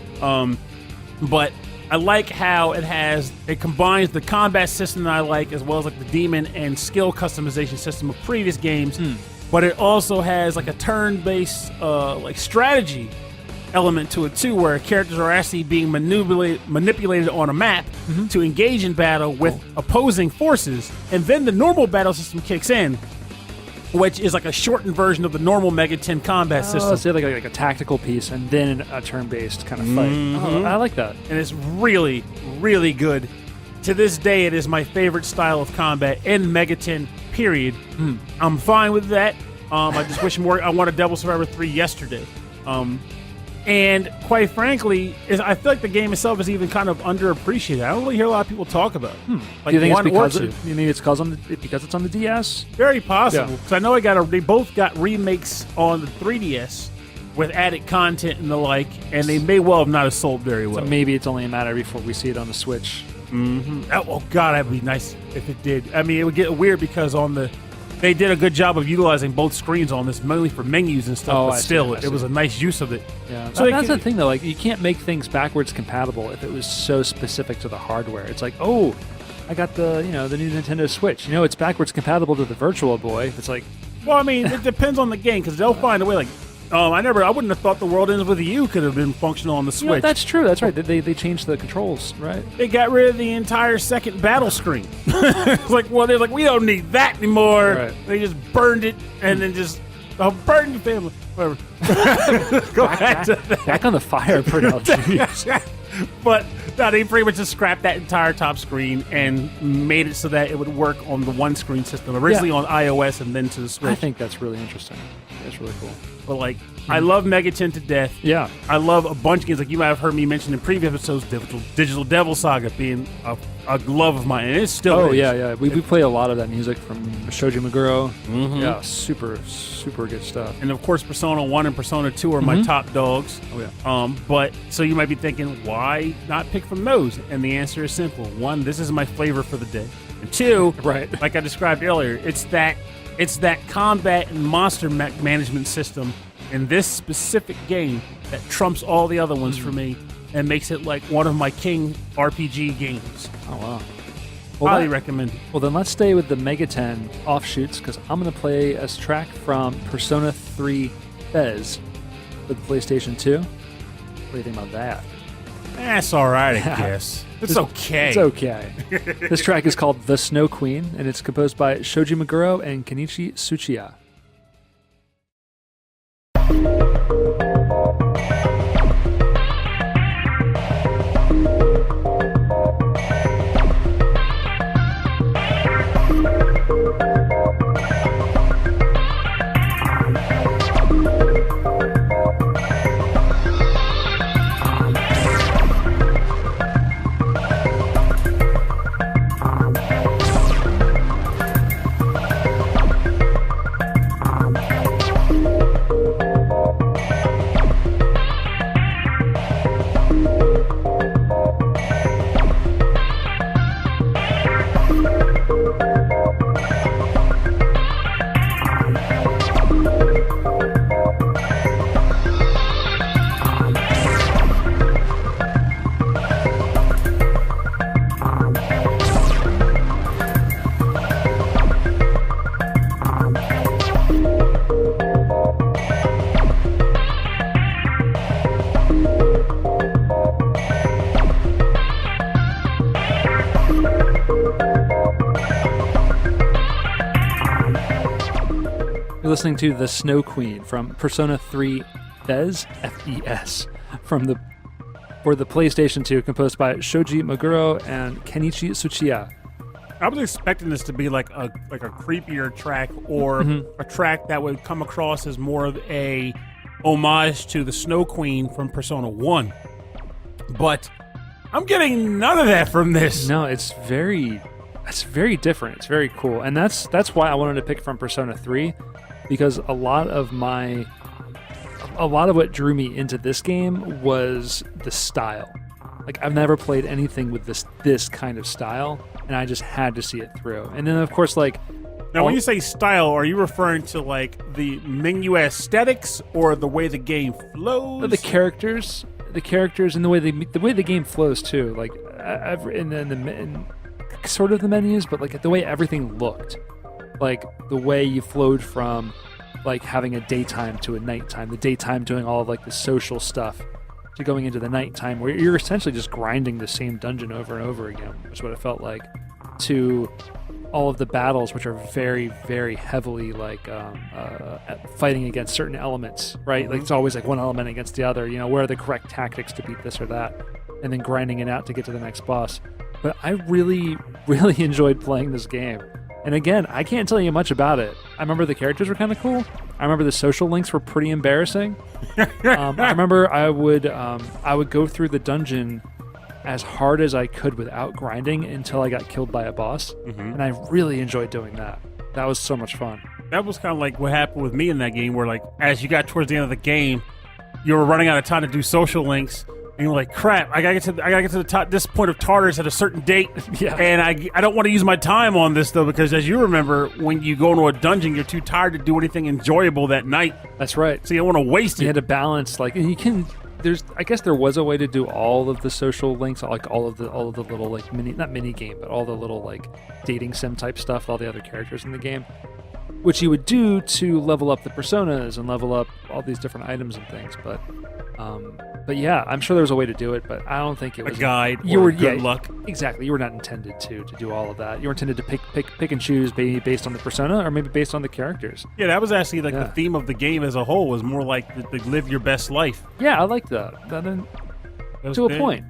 But I like how it combines the combat system that I like, as well as like the demon and skill customization system of previous games. But it also has like a turn-based like strategy element to it too, where characters are actually being manipulated on a map to engage in battle with opposing forces, and then the normal battle system kicks in, which is like a shortened version of the normal Megaton combat system. Say like a tactical piece and then a turn-based kind of fight. Oh, I like that. And it's really, really good. To this day, it is my favorite style of combat in Megaton, period. I'm fine with that. I just wish more. I wanted Devil Survivor 3 yesterday. And quite frankly, I feel like the game itself is even kind of underappreciated. I don't really hear a lot of people talk about it. Like, Do you think it's one or because two. maybe it's because it's on the DS? Very possible. Yeah. Because I know they both got remakes on the 3DS with added content and the like, and they may well have not have sold very well. So maybe it's only a matter before we see it on the Switch. Oh God, that'd be nice if it did. I mean, it would get weird because they did a good job of utilizing both screens on this, mainly for menus and stuff. Oh, but I see, still, I it was see. a nice use of it. Yeah, So they that's could- the thing though. Like, you can't make things backwards compatible if it was so specific to the hardware. It's like, oh, I got the new Nintendo Switch. It's backwards compatible to the Virtual Boy. It's like, Well, I mean, it depends on the game because they'll find a way. Like I wouldn't have thought the World Ends With You could have been functional on the Switch. That's true. That's right. They changed the controls, right? They got rid of the entire second battle screen. It's like, they're like, we don't need that anymore. Right. They just burned it and then just burn the family. Whatever. Go back to that. Back on the fire, Pernell. Jeez. But no, they pretty much just scrapped that entire top screen and made it so that it would work on the one screen system. Originally on iOS and then to the Switch. I think that's really interesting. That's really cool. But like, I love Megaten to death. Yeah. I love a bunch of games. Like you might have heard me mention in previous episodes, Digital Devil Saga being a love of mine, and it still is. Yeah. We play a lot of that music from Shoji Meguro. Mm-hmm. Yeah, super good stuff. And of course, Persona 1 and Persona 2 are my top dogs. Oh yeah. But so you might be thinking, why not pick from those? And the answer is simple. One, this is my flavor for the day. And two, right, like I described earlier, it's that combat and monster management system in this specific game that trumps all the other ones for me and makes it like one of my king RPG games. Oh, wow. Highly recommend it. Well, then let's stay with the Megaten offshoots because I'm going to play a track from Persona 3 Fez for the PlayStation 2. What do you think about that? That's all right, I guess. It's okay. It's okay. This track is called The Snow Queen, and it's composed by Shoji Meguro and Kenichi Tsuchiya. You're listening to The Snow Queen from Persona 3 Fez, F-E-S, for the PlayStation 2, composed by Shoji Meguro and Kenichi Tsuchiya. I was expecting this to be like a creepier track or a track that would come across as more of a homage to the Snow Queen from Persona 1. But I'm getting none of that from this. No, it's very different. It's very cool. And that's why I wanted to pick from Persona 3, because a lot of what drew me into this game was the style. Like, I've never played anything with this kind of style, and I just had to see it through. And then, of course, like... Now, when you say style, are you referring to, like, the menu aesthetics or the way the game flows? The characters, and the way the game flows, too. Like, in sort of the menus, but, like, the way everything looked. Like, the way you flowed from, like, having a daytime to a nighttime, the daytime doing all of, like, the social stuff, to going into the nighttime, where you're essentially just grinding the same dungeon over and over again, is what it felt like, to all of the battles, which are very, very heavily, like, fighting against certain elements, right? Like, it's always, like, one element against the other, you know, where are the correct tactics to beat this or that, and then grinding it out to get to the next boss. But I really, really enjoyed playing this game. And again, I can't tell you much about it. I remember the characters were kind of cool. I remember the social links were pretty embarrassing. I remember I would go through the dungeon as hard as I could without grinding until I got killed by a boss. And I really enjoyed doing that. That was so much fun. That was kind of like what happened with me in that game, where, like, as you got towards the end of the game, you were running out of time to do social links. And you're like, crap, I gotta get to the top, this point of Tartarus at a certain date. Yeah. And I don't want to use my time on this, though, because as you remember, when you go into a dungeon, you're too tired to do anything enjoyable that night. That's right. So you don't want to waste it. You had to balance, like, and you can, I guess there was a way to do all of the social links, like all of the little, like, not mini game, but all the little, like, dating sim type stuff, all the other characters in the game. which you would do to level up the personas and level up all these different items and things. But yeah, I'm sure there was a way to do it, but I don't think it was a guide. You were good luck. Exactly. You were not intended to do all of that. You were intended to pick and choose, maybe based on the persona or maybe based on the characters. Yeah, that was actually like the theme of the game as a whole was more like to live your best life. Yeah, I like that. To a point.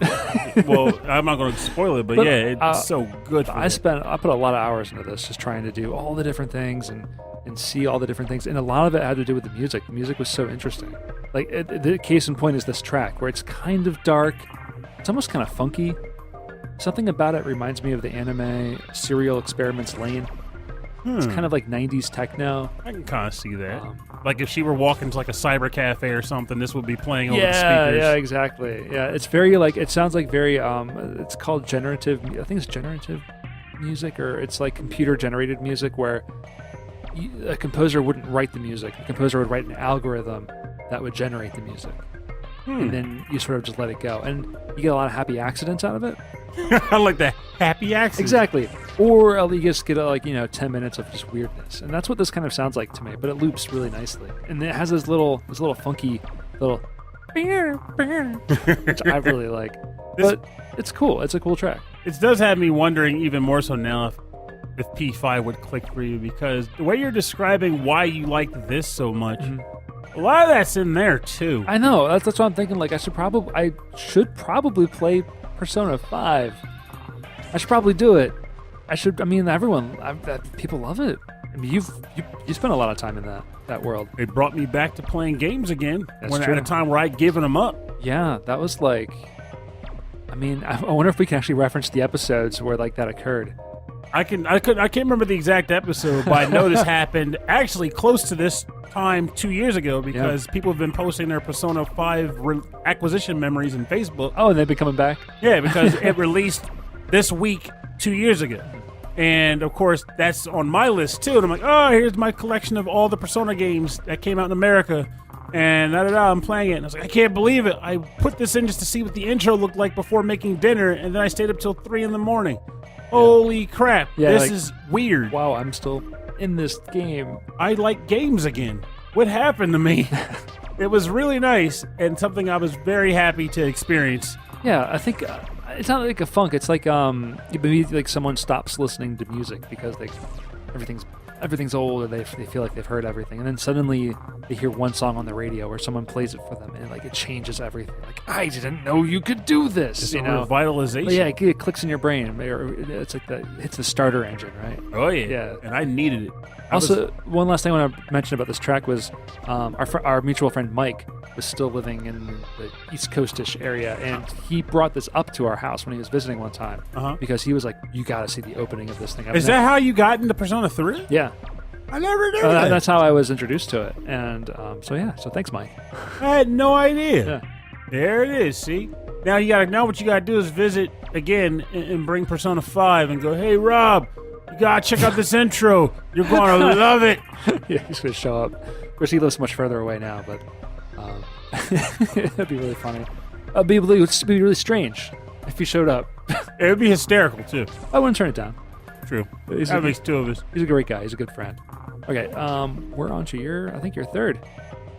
Well, I'm not going to spoil it, but yeah, it's so good. I put a lot of hours into this, just trying to do all the different things and see all the different things, and a lot of it had to do with the music. The music was so interesting. Like the case in point is this track where it's kind of dark, it's almost kind of funky. Something about it reminds me of the anime Serial Experiments Lane. It's kind of like 90s techno. I can kind of see that. Like if she were walking to like a cyber cafe or something, this would be playing over the speakers. Yeah, exactly. Yeah, it's very like, it sounds like very, it's called generative, I think it's generative music, or it's like computer generated music where a composer wouldn't write the music. The composer would write an algorithm that would generate the music. And then you sort of just let it go. And you get a lot of happy accidents out of it. I like the happy accident. Exactly. Or you just get 10 minutes of just weirdness. And that's what this kind of sounds like to me, but it loops really nicely. And it has this little funky little which I really like. But it's cool. It's a cool track. It does have me wondering even more so now if P5 would click for you, because the way you're describing why you like this so much, a lot of that's in there too. I know. That's what I'm thinking. Like I should probably play Persona 5. I should probably do it. People love it. I mean, you spent a lot of time in that world. It brought me back to playing games again. That's true. At a time where I'd given them up. Yeah, that was like. I mean, I wonder if we can actually reference the episodes where like that occurred. I can't remember the exact episode, but I know this happened actually close to this time 2 years ago, because people have been posting their Persona 5 acquisition memories in Facebook. Oh, and they've been coming back? Yeah, because it released this week 2 years ago. And, of course, that's on my list, too. And I'm like, oh, here's my collection of all the Persona games that came out in America. And I'm playing it. And I was like, I can't believe it. I put this in just to see what the intro looked like before making dinner, and then I stayed up till 3 in the morning. Holy crap. Yeah, this is weird. Wow, I'm still in this game. I like games again. What happened to me? It was really nice and something I was very happy to experience. Yeah, I think it's not like a funk. It's like maybe like someone stops listening to music because everything's old, and they feel like they've heard everything, and then suddenly they hear one song on the radio where someone plays it for them, and like it changes everything. Like, I didn't know you could do this. It's revitalization. Yeah, it clicks in your brain. It's like hits the starter engine, right? Oh yeah. And I needed it. One last thing I want to mention about this track was our mutual friend Mike was still living in the East Coast-ish area, and he brought this up to our house when he was visiting one time because he was like, "You got to see the opening of this thing." Is that how you got into Persona 3? Yeah. I never knew that. That's how I was introduced to it, and so thanks, Mike. I had no idea. Yeah. There it is. See, now what you gotta do is visit again and bring Persona 5 and go, "Hey, Rob, you gotta check out this intro. You're gonna love it." Yeah, he's gonna show up. Of course, he lives much further away now, but that'd be really funny. It'd be really strange if he showed up. It would be hysterical too. I wouldn't turn it down. True. That makes two of us. He's a great guy. He's a good friend. Okay, we're on to your third.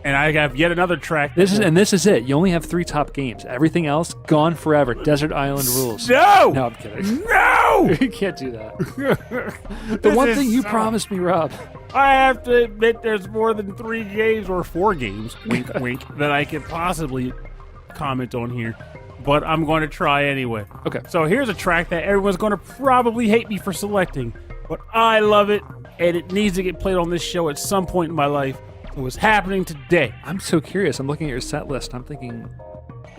And I have yet another track. This is it. You only have 3 top games. Everything else gone forever. Desert Island rules. No, I'm kidding. No, you can't do that. The one thing you promised me, Rob. I have to admit, there's more than 3 games or 4 games. Wink, wink. That I could possibly comment on here. But I'm going to try anyway. Okay. So here's a track that everyone's going to probably hate me for selecting, but I love it, and it needs to get played on this show at some point in my life. It was happening today. I'm so curious. I'm looking at your set list. I'm thinking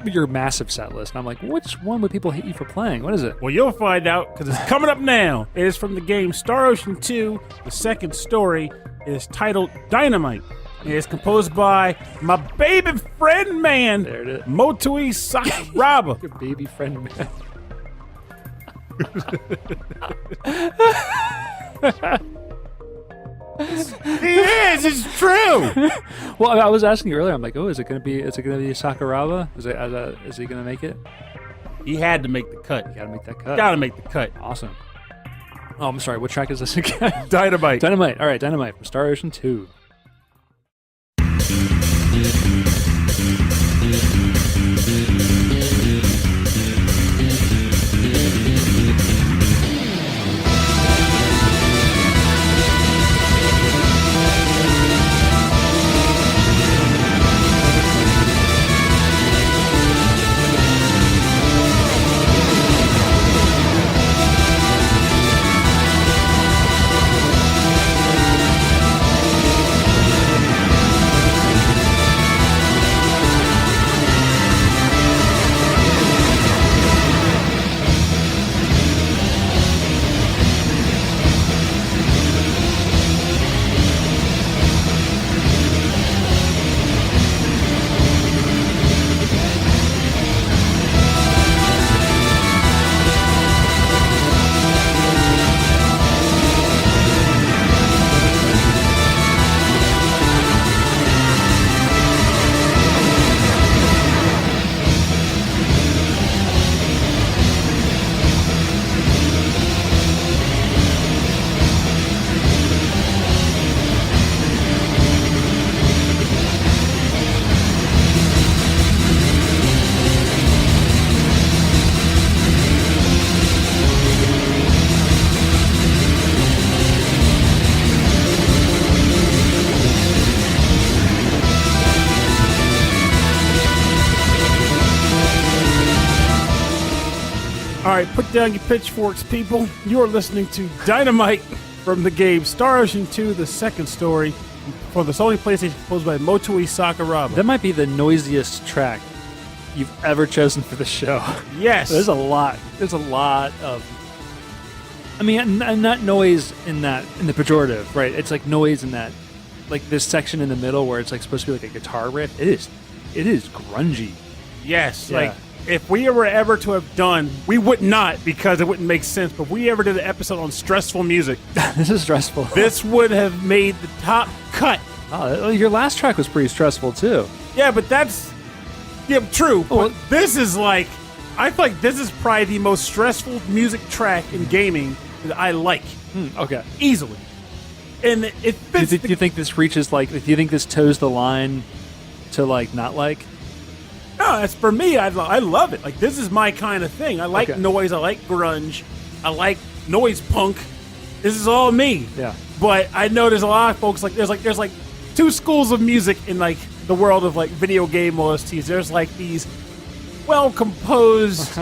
your massive set list. I'm like, which one would people hate you for playing? What is it? Well, you'll find out because it's coming up now. It is from the game Star Ocean 2. The second story is titled Dynamite. It is composed by my baby friend man, there it is. Motoi Sakuraba. Your baby friend man. He is. It's true. Well, I was asking you earlier. I'm like, oh, is it gonna be Sakuraba? Is he gonna make it? He had to make the cut. You gotta make that cut. Gotta make the cut. Awesome. Oh, I'm sorry. What track is this again? Dynamite. Dynamite. All right, Dynamite from Star Ocean 2. All right, put down your pitchforks, people. You are listening to Dynamite from the game Star Ocean 2, the second story for the Sony PlayStation, composed by Motoi Sakuraba. That might be the noisiest track you've ever chosen for the show. Yes. There's a lot. There's a lot of. I mean, and not noise in the pejorative, right? It's like noise in that, like this section in the middle where it's like supposed to be like a guitar riff. It is grungy. Yes, Yeah. like if we were ever to have done, we would not because it wouldn't make sense, but if we ever did an episode on stressful music, This is stressful. this would have made the top cut. Oh, your last track was pretty stressful too. Yeah, but that's true. Well- But this is like, I feel like this is probably the most stressful music track in gaming that I like Okay. easily, and it Do fits. you think this reaches like? Do you think this toes the line to like not like? No, that's for me. I love it. Like this is my kind of thing. I like Okay. noise. I like grunge. I like noise punk. This is all me. Yeah. But I know there's a lot of folks there's like two schools of music in like the world of like video game OSTs. There's like these well composed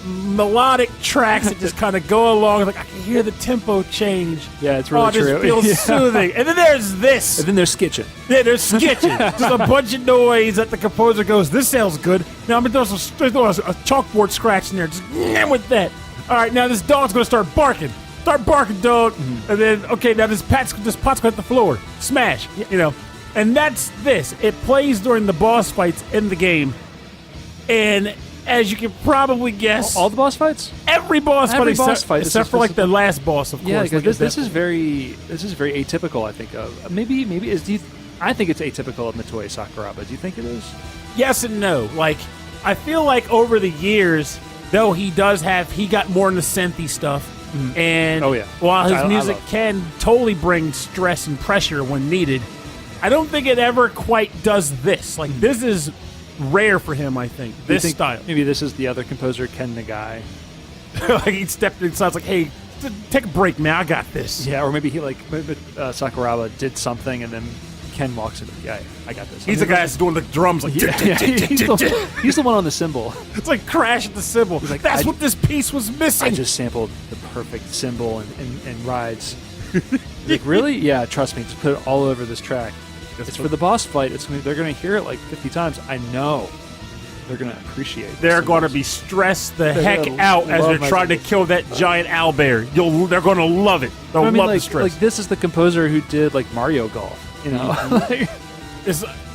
melodic tracks that just kind of go along. Like I can hear the tempo change. Yeah, it's really oh, it just true. feels Yeah. soothing. And then there's this. And then there's skitching. Yeah, there's sketching. Just a bunch of noise that the composer goes, this sounds good. Now I'm going to throw a chalkboard scratch in there. Just with that. All right, now this dog's going to start barking. Start barking, dog. And then, okay, now this pot's going to hit the floor. Smash. You know. And that's this. It plays during the boss fights in the game. And as you can probably guess, All the boss fights? every boss Every fight, boss fight is except for like the last boss, of course. Yeah, because like this is very atypical. I think of maybe I think it's atypical of Motoi Sakuraba. Do you think it is? Yes and no. Like, I feel like over the years, though he got more into synthy stuff. And Oh, yeah. while his I music love- can totally bring stress and pressure when needed, I don't think it ever quite does this. Like, this is rare for him, I think. Do you This think style. Maybe this is the other composer, Ken Nagai. Like, he stepped inside, it's like, hey, take a break, man. I got this. Yeah, or maybe Sakuraba did something and then Ken walks in. Yeah, I got this. He's the guy that's doing the drums. Like, Yeah, he's the one on the cymbal. it's like crash at the cymbal. like, That's I- what this piece was missing. I just sampled the perfect cymbal and rides. Like, really? Yeah, trust me. Just put it all over this track. It's for the boss fight. They're going to hear it like 50 times. I know. They're going to appreciate it. They're going to be stressed the heck gonna out as love they're my trying to cymbals. kill that giant owlbear. They're going to love it. They'll I mean, love the like, stress. like this is the composer who did like Mario Golf. You know, Like,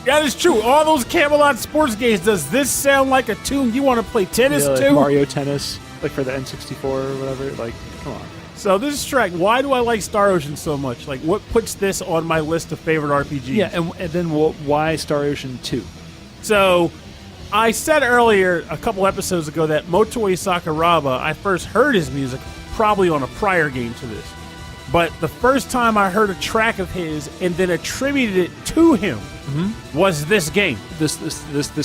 That is true. All those Camelot sports games. Does this sound like a tune you want to play tennis yeah, like to? Mario Tennis, like for the N64 or whatever. Like, come on. So this track. Why do I like Star Ocean so much? Like, what puts this on my list of favorite RPGs? Yeah, and then why Star Ocean 2? So, I said earlier, a couple episodes ago, that Motoi Sakuraba, I first heard his music probably on a prior game to this. But the first time I heard a track of his and then attributed it to him was this game. This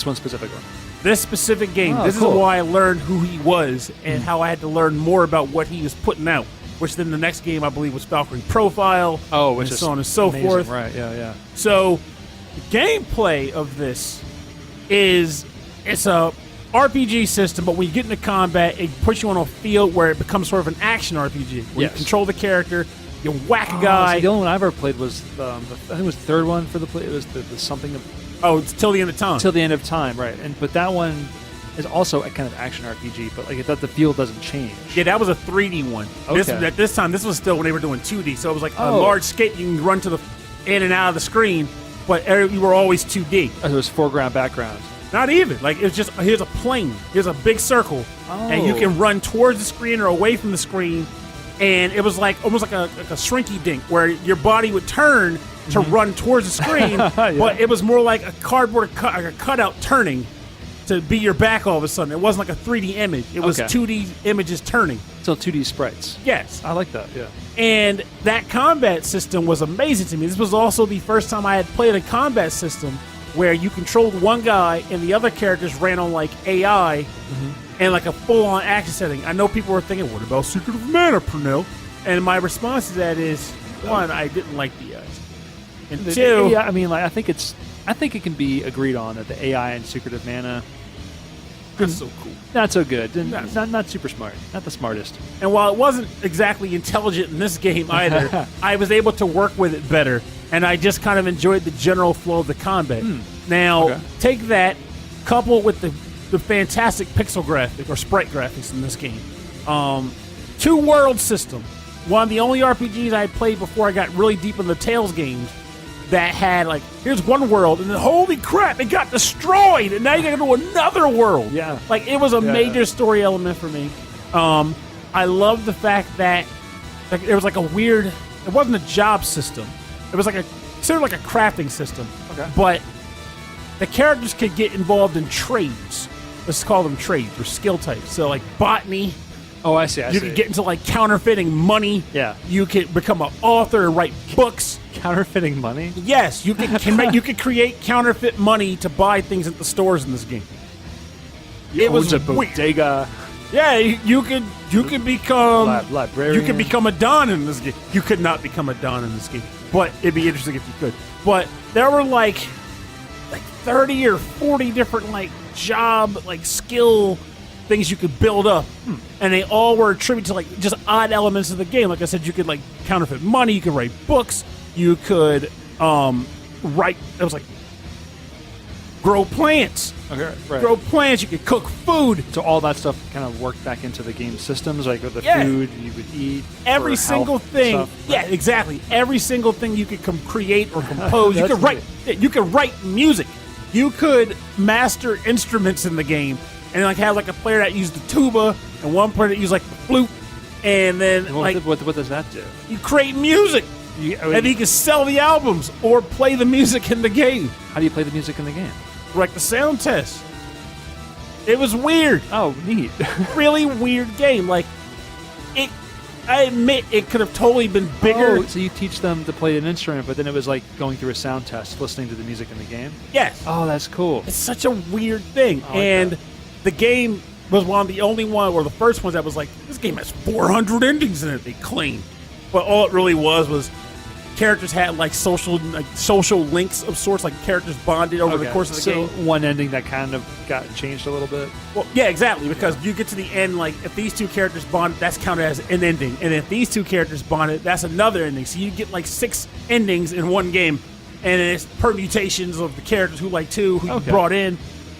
one specific one. This specific game. Oh, this cool. is why I learned who he was and how I had to learn more about what he was putting out. Which then the next game I believe was Valkyrie Profile. Which and is so on and so amazing. forth. Right? Yeah. So the gameplay of this is it's a RPG system, but when you get into combat, it puts you on a field where it becomes sort of an action RPG. Where you control the character, you whack a guy. So the only one I ever played was I think it was the third one for the play. It was the something of it's till the end of time. till the end of time, right? But that one is also a kind of action RPG, but like the field doesn't change. Yeah, that was a 3D one. Okay. At this time, this was still when they were doing 2D, so it was like a Oh. large skate you can run to the in and out of the screen, but you were always 2D. It was foreground, background. Not even. Like, it's just, here's a plane. Here's a big circle. And you can run towards the screen or away from the screen. And it was like almost like a shrinky dink where your body would turn to run towards the screen. But it was more like a cardboard like a cutout turning to be your back all of a sudden. It wasn't like a 3D image. It was 2D images turning. So 2D sprites. Yes. I like that, yeah. And that combat system was amazing to me. This was also the first time I had played a combat system where you controlled one guy and the other characters ran on like AI and like a full-on action setting. I know people were thinking, what about Secret of Mana, Pernell? And my response to that is, one, I didn't like the AI. And two, yeah, I mean, like I think it can be agreed on that the AI in Secret of Mana that's so cool. not so good, and Yes. not super smart, not the smartest. And while it wasn't exactly intelligent in this game either, I was able to work with it better, and I just kind of enjoyed the general flow of the combat. Now, take that, couple it with the fantastic pixel graphic or sprite graphics in this game. Two-world system. One of the only RPGs I had played before I got really deep in the Tales games that had, like, here's one world, and then holy crap, it got destroyed, and now you gotta go to another world. Yeah. Like, it was a major story element for me. I love the fact that like, it was like a weird, it wasn't a job system. It was like sort of like a crafting system. Okay. But the characters could get involved in trades. Let's call them trades or skill types. So, like, botany. Oh, I see. You could get into, like, counterfeiting money. Yeah. You could become an author and write books. Counterfeiting money. Yes, you you could create counterfeit money to buy things at the stores in this game. It was a weird. bodega. Yeah, you could become Librarian. You could become a don in this game. You could not become a don in this game, but it'd be interesting if you could. But there were like 30 or 40 different like job skill things you could build up, and they all were attributed to like just odd elements of the game. Like I said, you could like counterfeit money, you could write books, you could write. It was like grow plants. Okay, right. Grow plants. You could cook food. So all that stuff kind of worked back into the game systems, like with the Yeah. food you would eat. Every for single health and thing. stuff. Yeah, exactly. Every single thing you could create or compose. You That's could write. You could write music. You could master instruments in the game, and like have like a player that used the tuba and one player that used like the flute, and then And like what does that do? you create music, and he can sell the albums or play the music in the game, How do you play the music in the game? like the sound test. It was weird. Oh, neat. Really weird game. Like it. I admit it could have totally been bigger. Oh, so you teach them to play an instrument, but then it was like going through a sound test, listening to the music in the game? Yes. Oh, that's cool. It's such a weird thing. like And that. the game was one of the only one, or the first ones that was like, this game has 400 endings in it, they claimed. But all it really was characters had like social links of sorts, like characters bonded over the course of the so game. one ending that kind of got changed a little bit. Well, yeah, exactly, because you get to the end, like, if these two characters bond, that's counted as an ending. And if these two characters bonded, that's another ending. So you get, like, 6 endings in one game. And it's permutations of the characters who you brought in.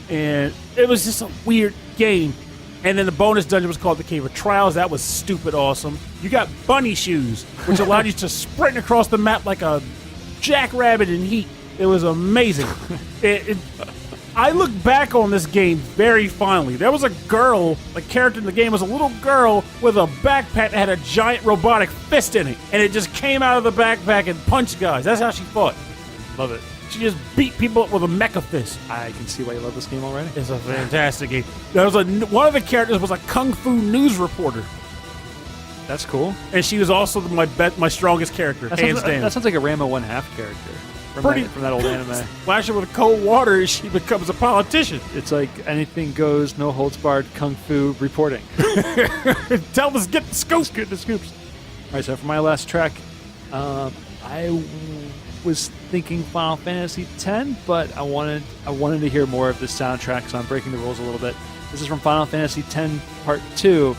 And it was just a weird game. And then the bonus dungeon was called the Cave of Trials. That was stupid awesome. You got bunny shoes, which allowed you to sprint across the map like a jackrabbit in heat. It was amazing. I look back on this game very fondly. There was a girl, the character in the game was a little girl with a backpack that had a giant robotic fist in it. And it just came out of the backpack and punched guys. That's how she fought. Love it. She just beat people up with a mecha fist. I can see why you love this game already. It's a fantastic game. There was one of the characters was a kung fu news reporter. That's cool. And she was also my strongest character, hands down. That sounds like a Rambo 1/2 character from that old anime. Splash her with cold water and she becomes a politician. It's like anything goes, no holds barred, kung fu reporting. Tell us, get the scoops. Get the scoops. All right, so for my last track, I was thinking Final Fantasy X, but I wanted to hear more of the soundtrack, so I'm breaking the rules a little bit. This is from Final Fantasy X Part 2.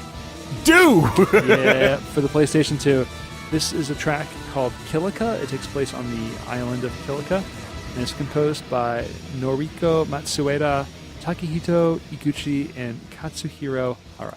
Yeah, for the PlayStation 2. This is a track called Kilika. It takes place on the island of Kilika, and it's composed by Noriko Matsueda, Takehito Iguchi, and Katsuhiro Hara.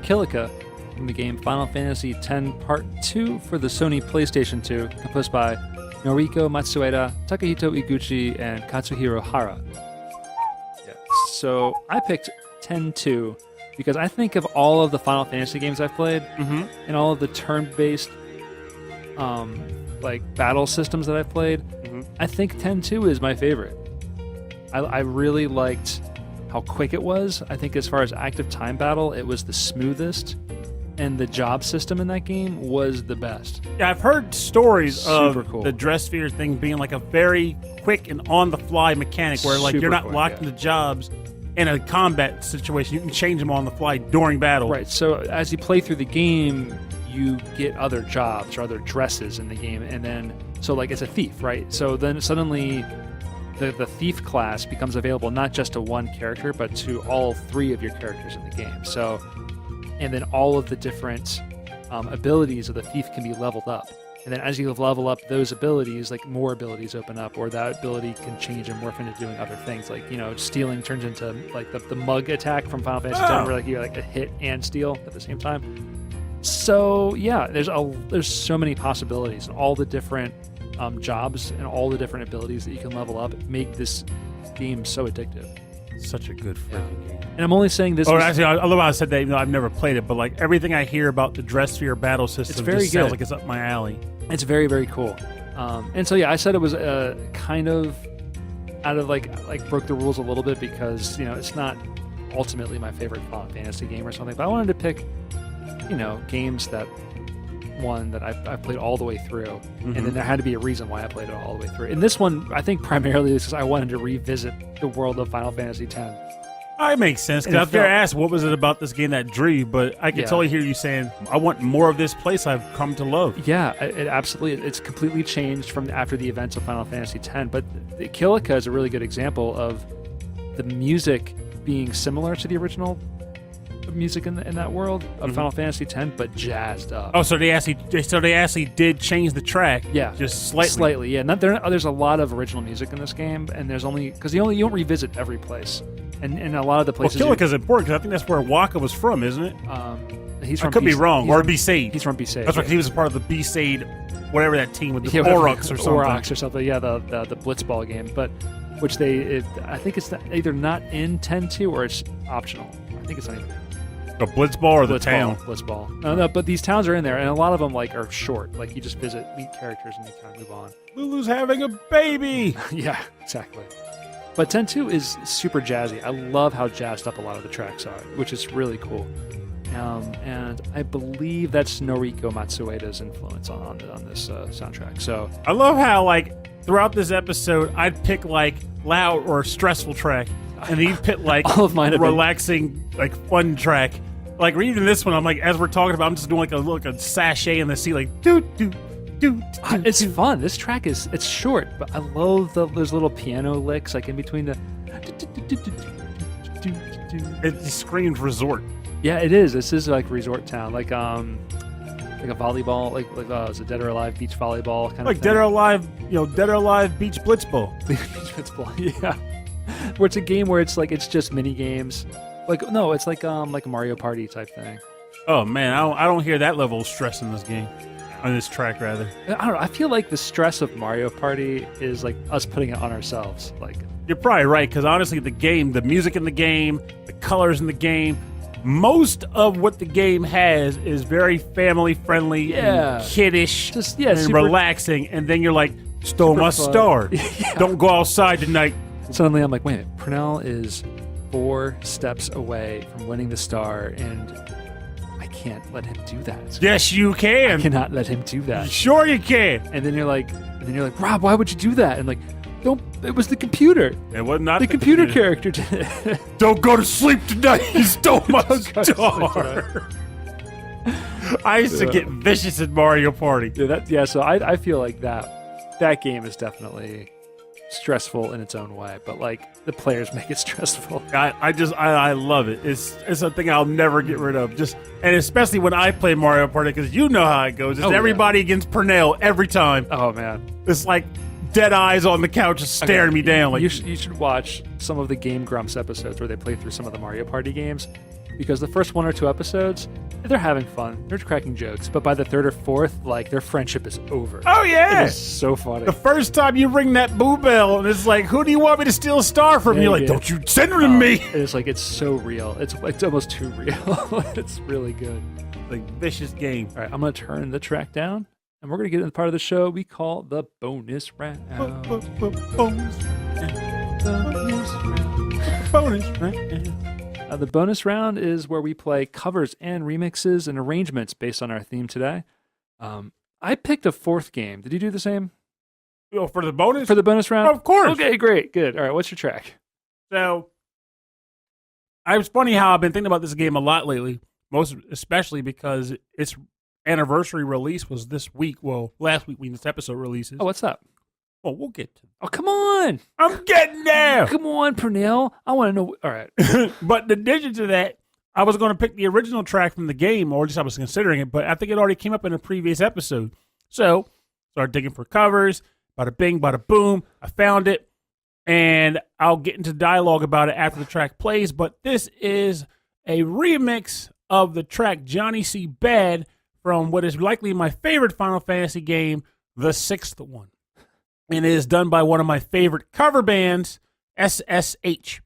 Kilika from the game Final Fantasy X Part 2 for the Sony PlayStation 2, composed by Noriko Matsueda, Takehito Iguchi, and Katsuhiro Hara. Yeah. So I picked 10-2 because I think of all of the Final Fantasy games I've played and all of the turn-based like battle systems that I've played, I think 10-2 is my favorite. I really liked how quick it was. I think as far as active time battle, it was the smoothest, and the job system in that game was the best. Yeah, I've heard stories Super of cool. the dress sphere thing being like a very quick and on-the-fly mechanic where like Super you're not quick, locked into jobs in a combat situation. You can change them on the fly during battle. Right, so as you play through the game, you get other jobs or other dresses in the game, and then, so like it's a thief, right? So then suddenly the thief class becomes available not just to one character, but to all three of your characters in the game. So, and then all of the different abilities of the thief can be leveled up. And then as you level up those abilities, like more abilities open up, or that ability can change and morph into doing other things. Like, you know, stealing turns into like the mug attack from Final Fantasy X, where like you like a hit and steal at the same time. So yeah, there's so many possibilities, and all the different jobs and all the different abilities that you can level up make this game so addictive. Such a good freaking game. And I'm only saying this. Actually, I love how I said that. Even though I've never played it, but like everything I hear about the dress sphere battle system, it's very just good. Sounds like it's up my alley. It's very, very cool. And so yeah, I said it was kind of out of like broke the rules a little bit because, you know, it's not ultimately my favorite Final Fantasy game or something, but I wanted to pick, you know, games that I've played all the way through, and then there had to be a reason why I played it all the way through. And this one, I think primarily is because I wanted to revisit the world of Final Fantasy X. It makes sense. Because I was going to ask, what was it about this game that drew you? But I can totally hear you saying, I want more of this place I've come to love. Yeah, it absolutely. It's completely changed from after the events of Final Fantasy X. But the Kilika is a really good example of the music being similar to the original music in that world of Final Fantasy X, but jazzed up. Oh, so they actually did change the track. Yeah, just slightly. Slightly, yeah. There's a lot of original music in this game, and there's only because you don't revisit every place, and a lot of the places. Well, Kilika's important because I think that's where Waka was from, isn't it? He's from. I could be wrong, or Besaid. He's from Besaid. That's right. 'Cause he was a part of the Besaid whatever that team with the Aurochs or something. Aurochs or something. Yeah, the Blitzball game, but which I think it's either not in 10-2 or it's optional. I think it's not even. The Blitzball or the town? Blitzball. No, but these towns are in there, and a lot of them like are short. Like you just visit, meet characters, and you kind of move on. Lulu's having a baby. Yeah, exactly. But 10-2 is super jazzy. I love how jazzed up a lot of the tracks are, which is really cool. And I believe that's Noriko Matsueda's influence on this soundtrack. So I love how like throughout this episode, I'd pick like loud or stressful track, and he'd pick like all of mine relaxing, like fun track. Like reading this one, I'm like, as we're talking about, I'm just doing like a sachet in the sea, like doo doo doo. It's fun. This track it's short, but I love those little piano licks like in between the. It screams resort. Yeah, it is. This is like resort town, like a volleyball, like it's a Dead or Alive beach volleyball kind of thing. Dead or Alive, Dead or Alive beach blitzball. Beach blitzball, yeah. Where it's a game where it's just mini games. Like no, it's like a Mario Party type thing. Oh man, I don't hear that level of stress in this game, on this track rather. I don't know. I feel like the stress of Mario Party is like us putting it on ourselves. Like you're probably right, because honestly, the music in the game, the colors in the game. Most of what the game has is very family friendly, and kiddish, and relaxing. And then you're like, stole my star. Yeah. Don't go outside tonight. Suddenly I'm like, wait a minute. Pernell is 4 steps away from winning the star, and I can't let him do that. Yes, you can. I cannot let him do that. Sure you can. And then you're like, Rob, why would you do that? And like, don't. It was the computer. It was not the computer character did it. Don't go to sleep tonight. You stole my star. I used to get vicious at Mario Party. Yeah. So I feel like that game is definitely stressful in its own way, but like the players make it stressful. I love it. It's a thing I'll never get rid of. And especially when I play Mario Party, because you know how it goes. It's everybody against Pernell every time. Oh man, it's like dead eyes on the couch just staring me down. Like you should watch some of the Game Grumps episodes where they play through some of the Mario Party games, because the first 1 or 2 episodes they're having fun, they're cracking jokes, but by the 3rd or 4th, like their friendship is over. Oh yeah, it is so funny. The first time you ring that boo bell and it's like, who do you want me to steal a star from? You're like, don't you send her to me. It's like it's so real. It's almost too real. It's really good. Like vicious game. All right, I'm gonna turn the track down. And we're going to get into the part of the show we call the bonus round. Bonus round. The bonus round is where we play covers and remixes and arrangements based on our theme today. I picked a 4th game. Did you do the same? Oh, for the bonus? For the bonus round? Of course. Okay, great. Good. All right, what's your track? So, it's funny how I've been thinking about this game a lot lately, most especially because it's anniversary release was this week. Well, last week when this episode releases. Oh, what's up? Oh, we'll get to it. Oh, come on. I'm getting there. Come on, Pernell. I want to know. All right. But in addition to that, I was going to pick the original track from the game, or just I was considering it, but I think it already came up in a previous episode. So, started digging for covers. Bada bing, bada boom. I found it, and I'll get into dialogue about it after the track plays, but this is a remix of the track Johnny C. Bad from what is likely my favorite Final Fantasy game, the 6th one. And it is done by one of my favorite cover bands, SSH.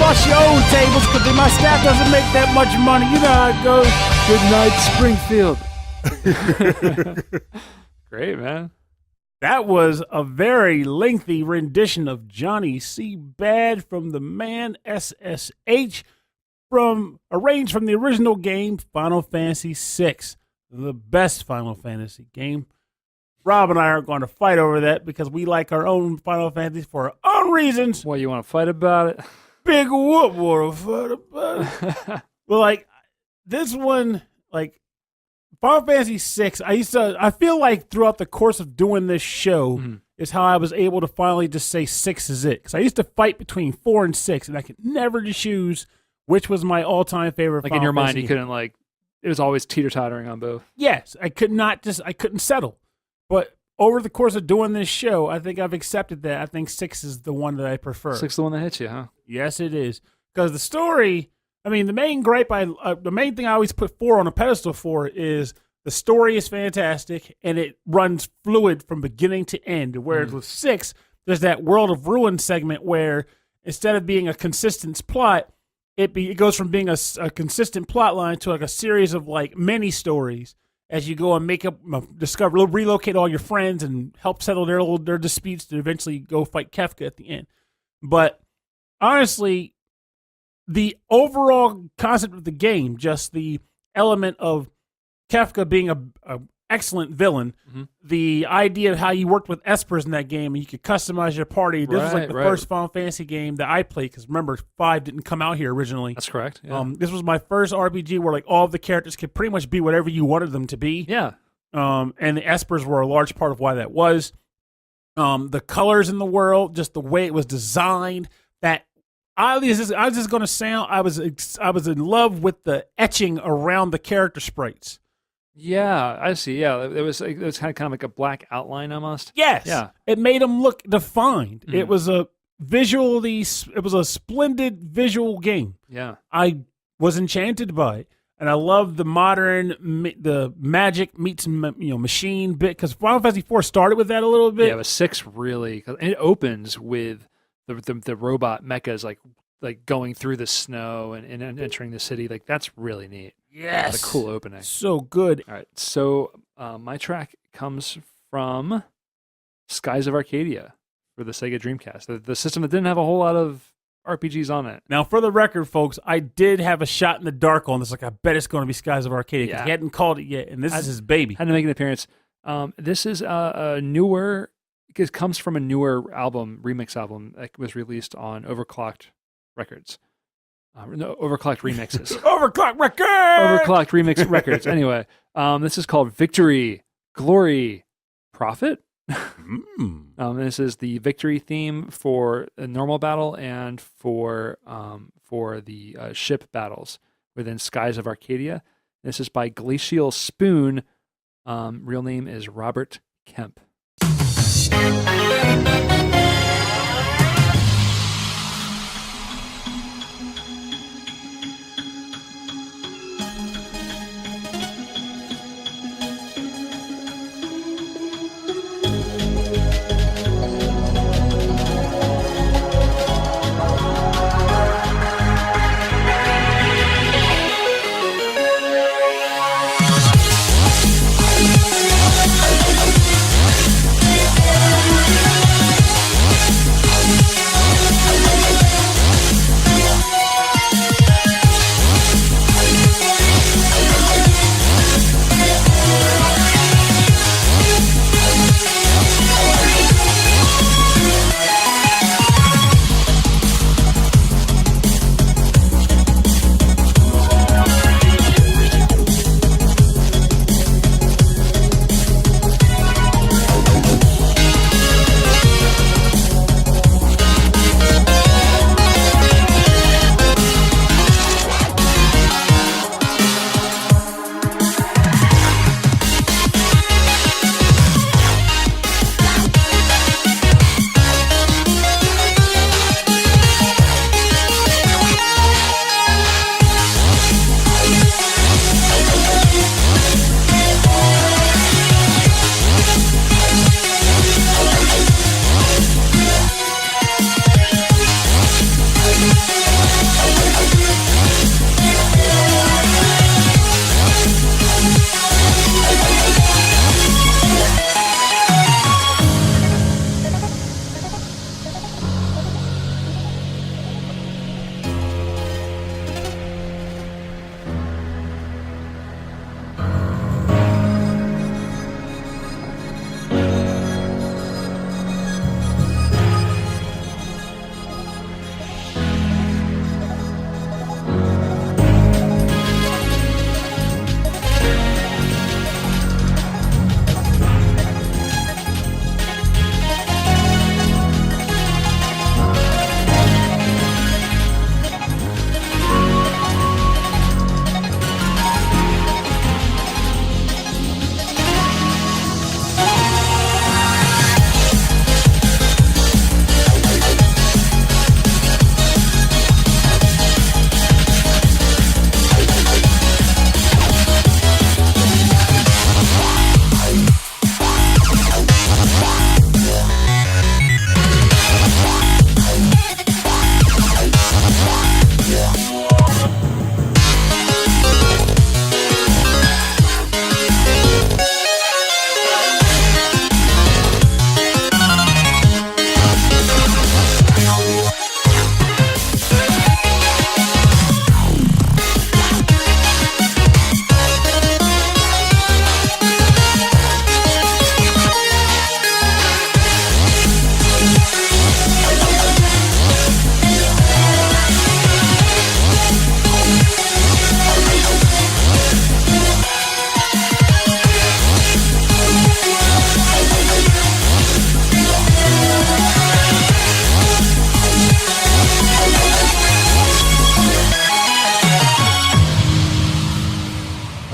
bust your own tables because my staff doesn't make that much money. You know how it goes. Good night, Springfield. Great, man. That was a very lengthy rendition of Johnny C. Bad from the man SSH, arranged from the original game Final Fantasy VI, the best Final Fantasy game. Rob and I aren't going to fight over that because we like our own Final Fantasies for our own reasons. What, you want to fight about it? Big whoop, want to fight about it. But like this one, like Final Fantasy VI, I feel like throughout the course of doing this show is how I was able to finally just say 6 is it. Because I used to fight between 4 and 6, and I could never choose which was my all-time favorite. Like Final in your mind, Fantasy you couldn't it was always teeter-tottering on both. Yes, I couldn't settle. But over the course of doing this show, I think I've accepted that. I think 6 is the one that I prefer. 6 is the one that hits you, huh? Yes, it is. Because the story, I mean, the main thing I always put 4 on a pedestal for is the story is fantastic and it runs fluid from beginning to end. Whereas with 6, there's that World of Ruin segment where instead of being a consistent plot, it goes from being a consistent plot line to like a series of like mini stories as you go and relocate all your friends and help settle their disputes to eventually go fight Kefka at the end. But honestly, the overall concept of the game, just the element of Kefka being a excellent villain, the idea of how you worked with espers in that game and you could customize your party. This was like the first Final Fantasy game that I played because remember 5 didn't come out here originally. That's correct. Yeah. This was my first RPG where like all of the characters could pretty much be whatever you wanted them to be. Yeah. And the espers were a large part of why that was. The colors in the world, just the way it was designed. That I was just going to sound. I was in love with the etching around the character sprites. Yeah, I see. Yeah, it was kind of like a black outline almost. Yes. Yeah. It made them look defined. It was a splendid visual game. Yeah. I was enchanted by it. And I love the the magic meets machine bit because Final Fantasy IV started with that a little bit. Yeah, but 6 really, and it opens with the robot mechas like going through the snow and entering the city. Like that's really neat. Yes, that's a cool opening. So good. All right, so my track comes from Skies of Arcadia for the Sega Dreamcast, the system that didn't have a whole lot of RPGs on it. Now, for the record, folks, I did have a shot in the dark on this. Like, I bet it's going to be Skies of Arcadia because he hadn't called it yet, and this is his baby. Had to make an appearance. This is a newer. It comes from a newer remix album that was released on Overclocked Records. No, Overclocked Remixes. Overclocked Records! Overclocked Remix Records. Anyway, this is called Victory, Glory, Profit. This is the victory theme for a normal battle and for the ship battles within Skies of Arcadia. This is by Glacial Spoon. Real name is Robert Kemp.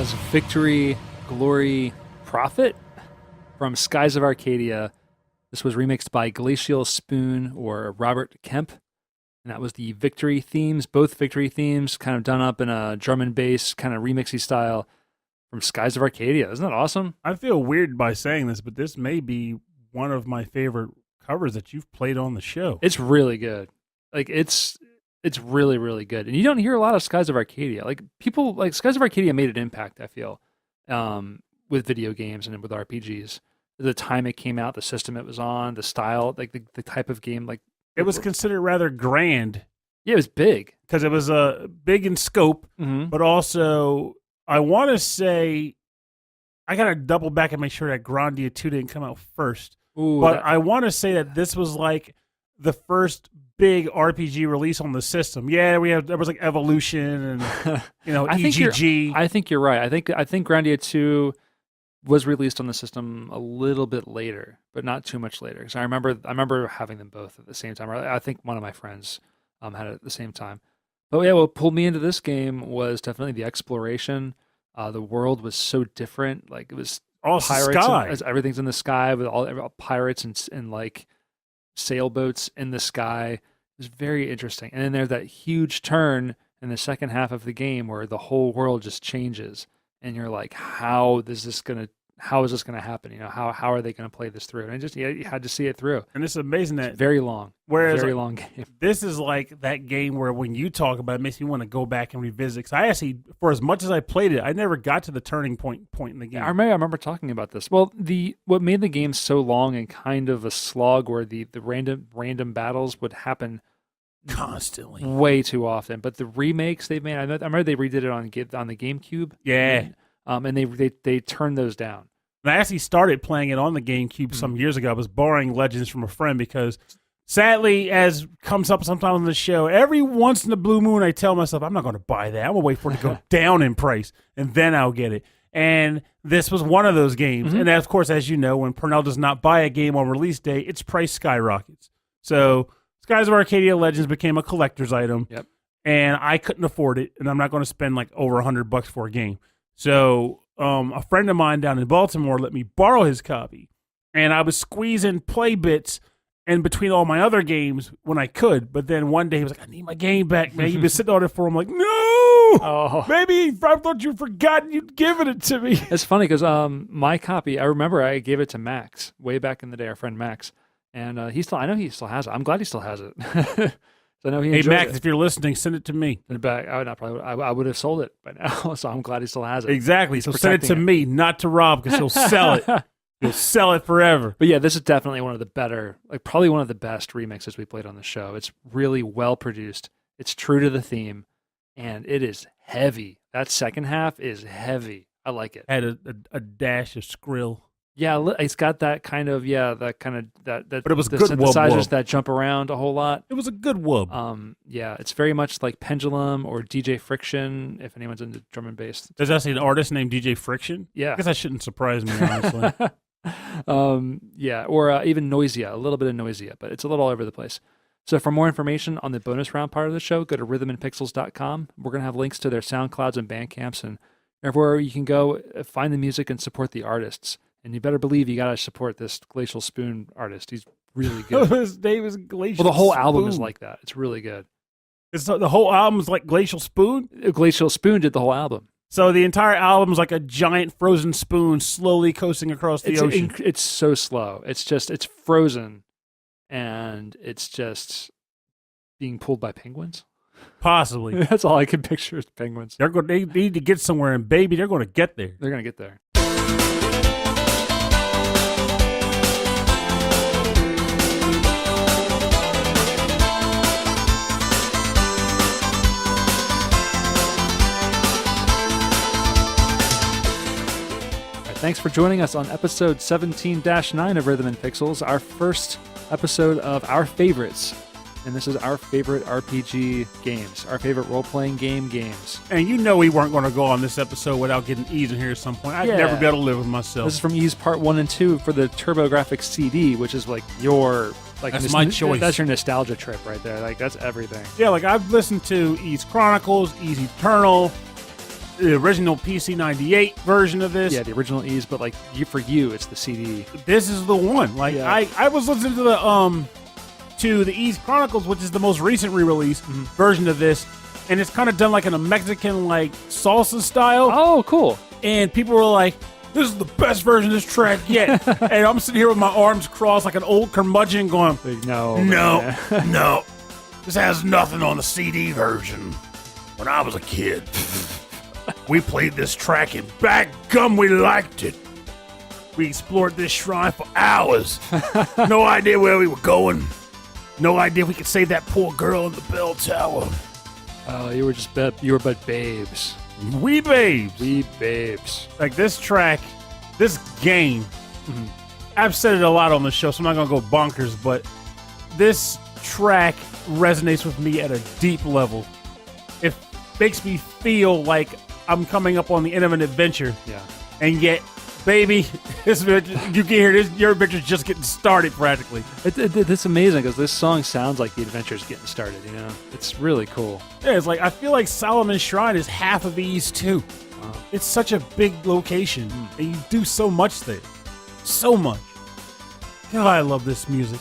That's Victory, Glory, Profit from Skies of Arcadia. This was remixed by Glacial Spoon or Robert Kemp. And that was the Victory themes, both Victory themes, kind of done up in a drum and bass kind of remixy style from Skies of Arcadia. Isn't that awesome? I feel weird by saying this, but this may be one of my favorite covers that you've played on the show. It's really good. Like it's really, really good. And you don't hear a lot of Skies of Arcadia. Like people like Skies of Arcadia made an impact, I feel, with video games and with RPGs. The time it came out, the system it was on, the style, like the type of game, like it was considered rather grand. Yeah, it was big. Because it was big in scope, Mm-hmm. but also I want to say I got to double back and make sure that Grandia 2 didn't come out first. Ooh, But I want to say that this was like the first big RPG release on the system. Yeah, there was like Evolution and EGG. I think you're right. I think Grandia 2 was released on the system a little bit later, but not too much later. Because I remember having them both at the same time. I think one of my friends had it at the same time. But yeah, what pulled me into this game was definitely the exploration. The world was so different. Like it was all pirates. Everything's in the sky with all pirates and like sailboats in the sky. It was very interesting. And then there's that huge turn in the second half of the game where the whole world just changes. And you're like, how is this gonna happen? How are they gonna play this through? And you had to see it through. And it's amazing that it's very long. Very long game. This is like that game where when you talk about it makes me want to go back and revisit. Because I actually, for as much as I played it, I never got to the turning point in the game. Yeah, I remember talking about this. Well, what made the game so long and kind of a slog where the random battles would happen constantly, way too often. But the remakes they've made, I remember they redid it on the GameCube. Yeah, and they turned those down. And I actually started playing it on the GameCube some years ago. I was borrowing Legends from a friend because, sadly, as comes up sometimes on the show, every once in a blue moon, I tell myself I'm not going to buy that. I'm going to wait for it to go down in price, and then I'll get it. And this was one of those games. Mm-hmm. And of course, as you know, when Pernell does not buy a game on release day, its price skyrockets. So Skies of Arcadia Legends became a collector's item, yep. And I couldn't afford it, and I'm not going to spend like over $100 for a game. So a friend of mine down in Baltimore let me borrow his copy, and I was squeezing play bits in between all my other games when I could. But then one day he was like, "I need my game back, man. You've been sitting on it for." I'm like, "No, maybe I thought you'd forgotten you'd given it to me." It's funny because my copy, I remember I gave it to Max way back in the day, our friend Max. And I know he still has it. I'm glad he still has it. So I know he. Hey Max, if you're listening, send it to me. Send it back. I would have sold it by now. So I'm glad he still has it. Exactly. So send it to me, not to Rob, because he'll sell it. He'll sell it forever. But yeah, this is definitely one of the better, like probably one of the best remixes we played on the show. It's really well produced. It's true to the theme, and it is heavy. That second half is heavy. I like it. Had a dash of Skrill. Yeah, it's got that kind of that. But it was the good synthesizers wub. that jump around a whole lot. It was a good wub. Yeah, it's very much like Pendulum or DJ Friction. If anyone's into drum and bass, there's actually an artist named DJ Friction. Yeah, I guess that shouldn't surprise me, honestly. Yeah, or even Noisia, a little bit of Noisia, but it's a little all over the place. So for more information on the bonus round part of the show, go to rhythmandpixels.com. We're gonna have links to their SoundClouds and Bandcamps and everywhere you can go find the music and support the artists. And you better believe you gotta support this Glacial Spoon artist. He's really good. His name is Glacial. Well, the whole Spoon. album is like that. It's really good. The whole album is like Glacial Spoon? Glacial Spoon did the whole album. So the entire album is like a giant frozen spoon slowly coasting across the ocean. It's so slow. It's frozen, and it's just being pulled by penguins. Possibly. That's all I can picture is penguins. They need to get somewhere, and baby, they're going to get there. They're going to get there. Thanks for joining us on episode 17-9 of Rhythm and Pixels, our first episode of our favorites. And this is our favorite RPG games, our favorite role-playing games. And you know we weren't going to go on this episode without getting Ease in here at some point. I'd never be able to live with myself. This is from Ease Part 1 and 2 for the TurboGrafx CD, which is like your... that's my choice. That's your nostalgia trip right there. Like, that's everything. Yeah, like I've listened to Ease Chronicles, Ease Eternal, the original PC 98 version of this. Yeah, the original E's, but like for you, it's the CD. This is the one. Like I was listening to the E's Chronicles, which is the most recent re-release version of this, and it's kind of done like in a Mexican like salsa style. Oh, cool. And people were like, "This is the best version of this track yet." And I'm sitting here with my arms crossed like an old curmudgeon, going, "No, this has nothing on the CD version. When I was a kid, we played this track and backgum, we liked it. We explored this shrine for hours. No idea where we were going. No idea if we could save that poor girl in the bell tower. Oh, you were but babes. We babes. We babes. Like this track, this game, I've said it a lot on the show, so I'm not going to go bonkers, but this track resonates with me at a deep level. It makes me feel like I'm coming up on the end of an adventure. Yeah. And yet, baby, you can hear this, your adventure's just getting started practically. It's amazing because this song sounds like the adventure's getting started, you know? It's really cool. Yeah, it's like, I feel like Solomon's Shrine is half of E's too. Wow. It's such a big location, and you do so much there. So much. God, I love this music.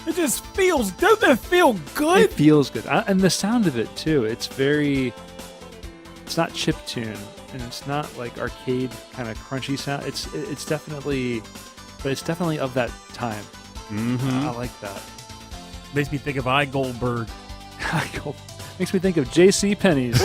It just feels, doesn't it feel good? It feels good. And the sound of it, too. It's not chiptune, and it's not like arcade kind of crunchy sound. It's definitely of that time. I like that. Makes me think of I Goldberg. Makes me think of J.C. Penney's.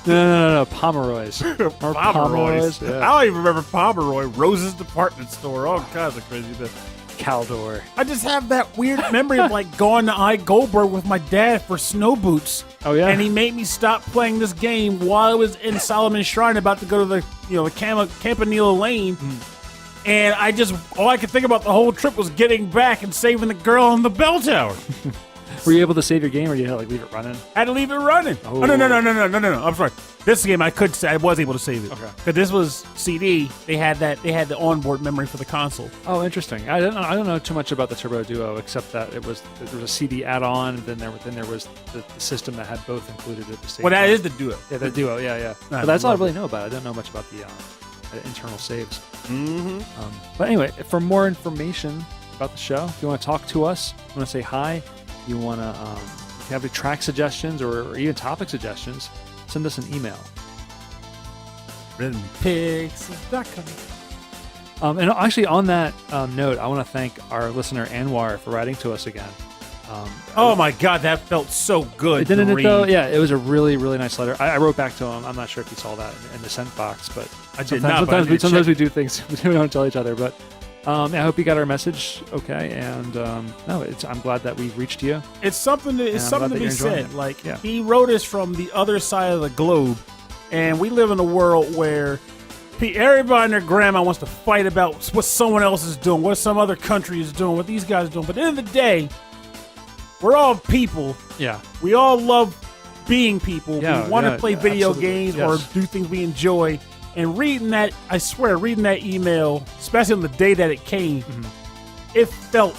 No, Pomeroy's. Pomeroy's. Yeah. I don't even remember Pomeroy. Rose's Department Store. All kinds of crazy stuff. Caldor. I just have that weird memory of like going to I Goldberg with my dad for snow boots. Oh yeah. And he made me stop playing this game while I was in Solomon's Shrine, about to go to the Campanile Lane. And all I could think about the whole trip was getting back and saving the girl on the bell tower. Were you able to save your game, or did you have to leave it running? I had to leave it running. Oh, no. I'm sorry. This game I was able to save it. Okay. Because this was CD. They had the onboard memory for the console. Oh, interesting. I don't know too much about the Turbo Duo, except that there was a CD add-on, and then there was the system that had both included at the same time. Well, that is the Duo. Yeah, the Duo. Yeah. But that's all I really know about it. I don't know much about the internal saves. But anyway, for more information about the show, if you want to talk to us, you want to say hi, you want to, if you have any track suggestions or even topic suggestions, send us an email. Rhythmpixels.com. And actually, on that note, I want to thank our listener Anwar for writing to us again. Oh my God, that felt so good. Didn't it though? Yeah, it was a really, really nice letter. I wrote back to him. I'm not sure if he saw that in the sent box, but I did not. Sometimes we do things we don't tell each other. But I hope you got our message okay. And I'm glad that we reached you. It's something to be said. It. Like he wrote us from the other side of the globe, and we live in a world where everybody and their grandma wants to fight about what someone else is doing, what some other country is doing, what these guys are doing. But at the end of the day, we're all people. Yeah. We all love being people. Yeah, we want to play video games or yes. do things we enjoy. And reading that email, especially on the day that it came, it felt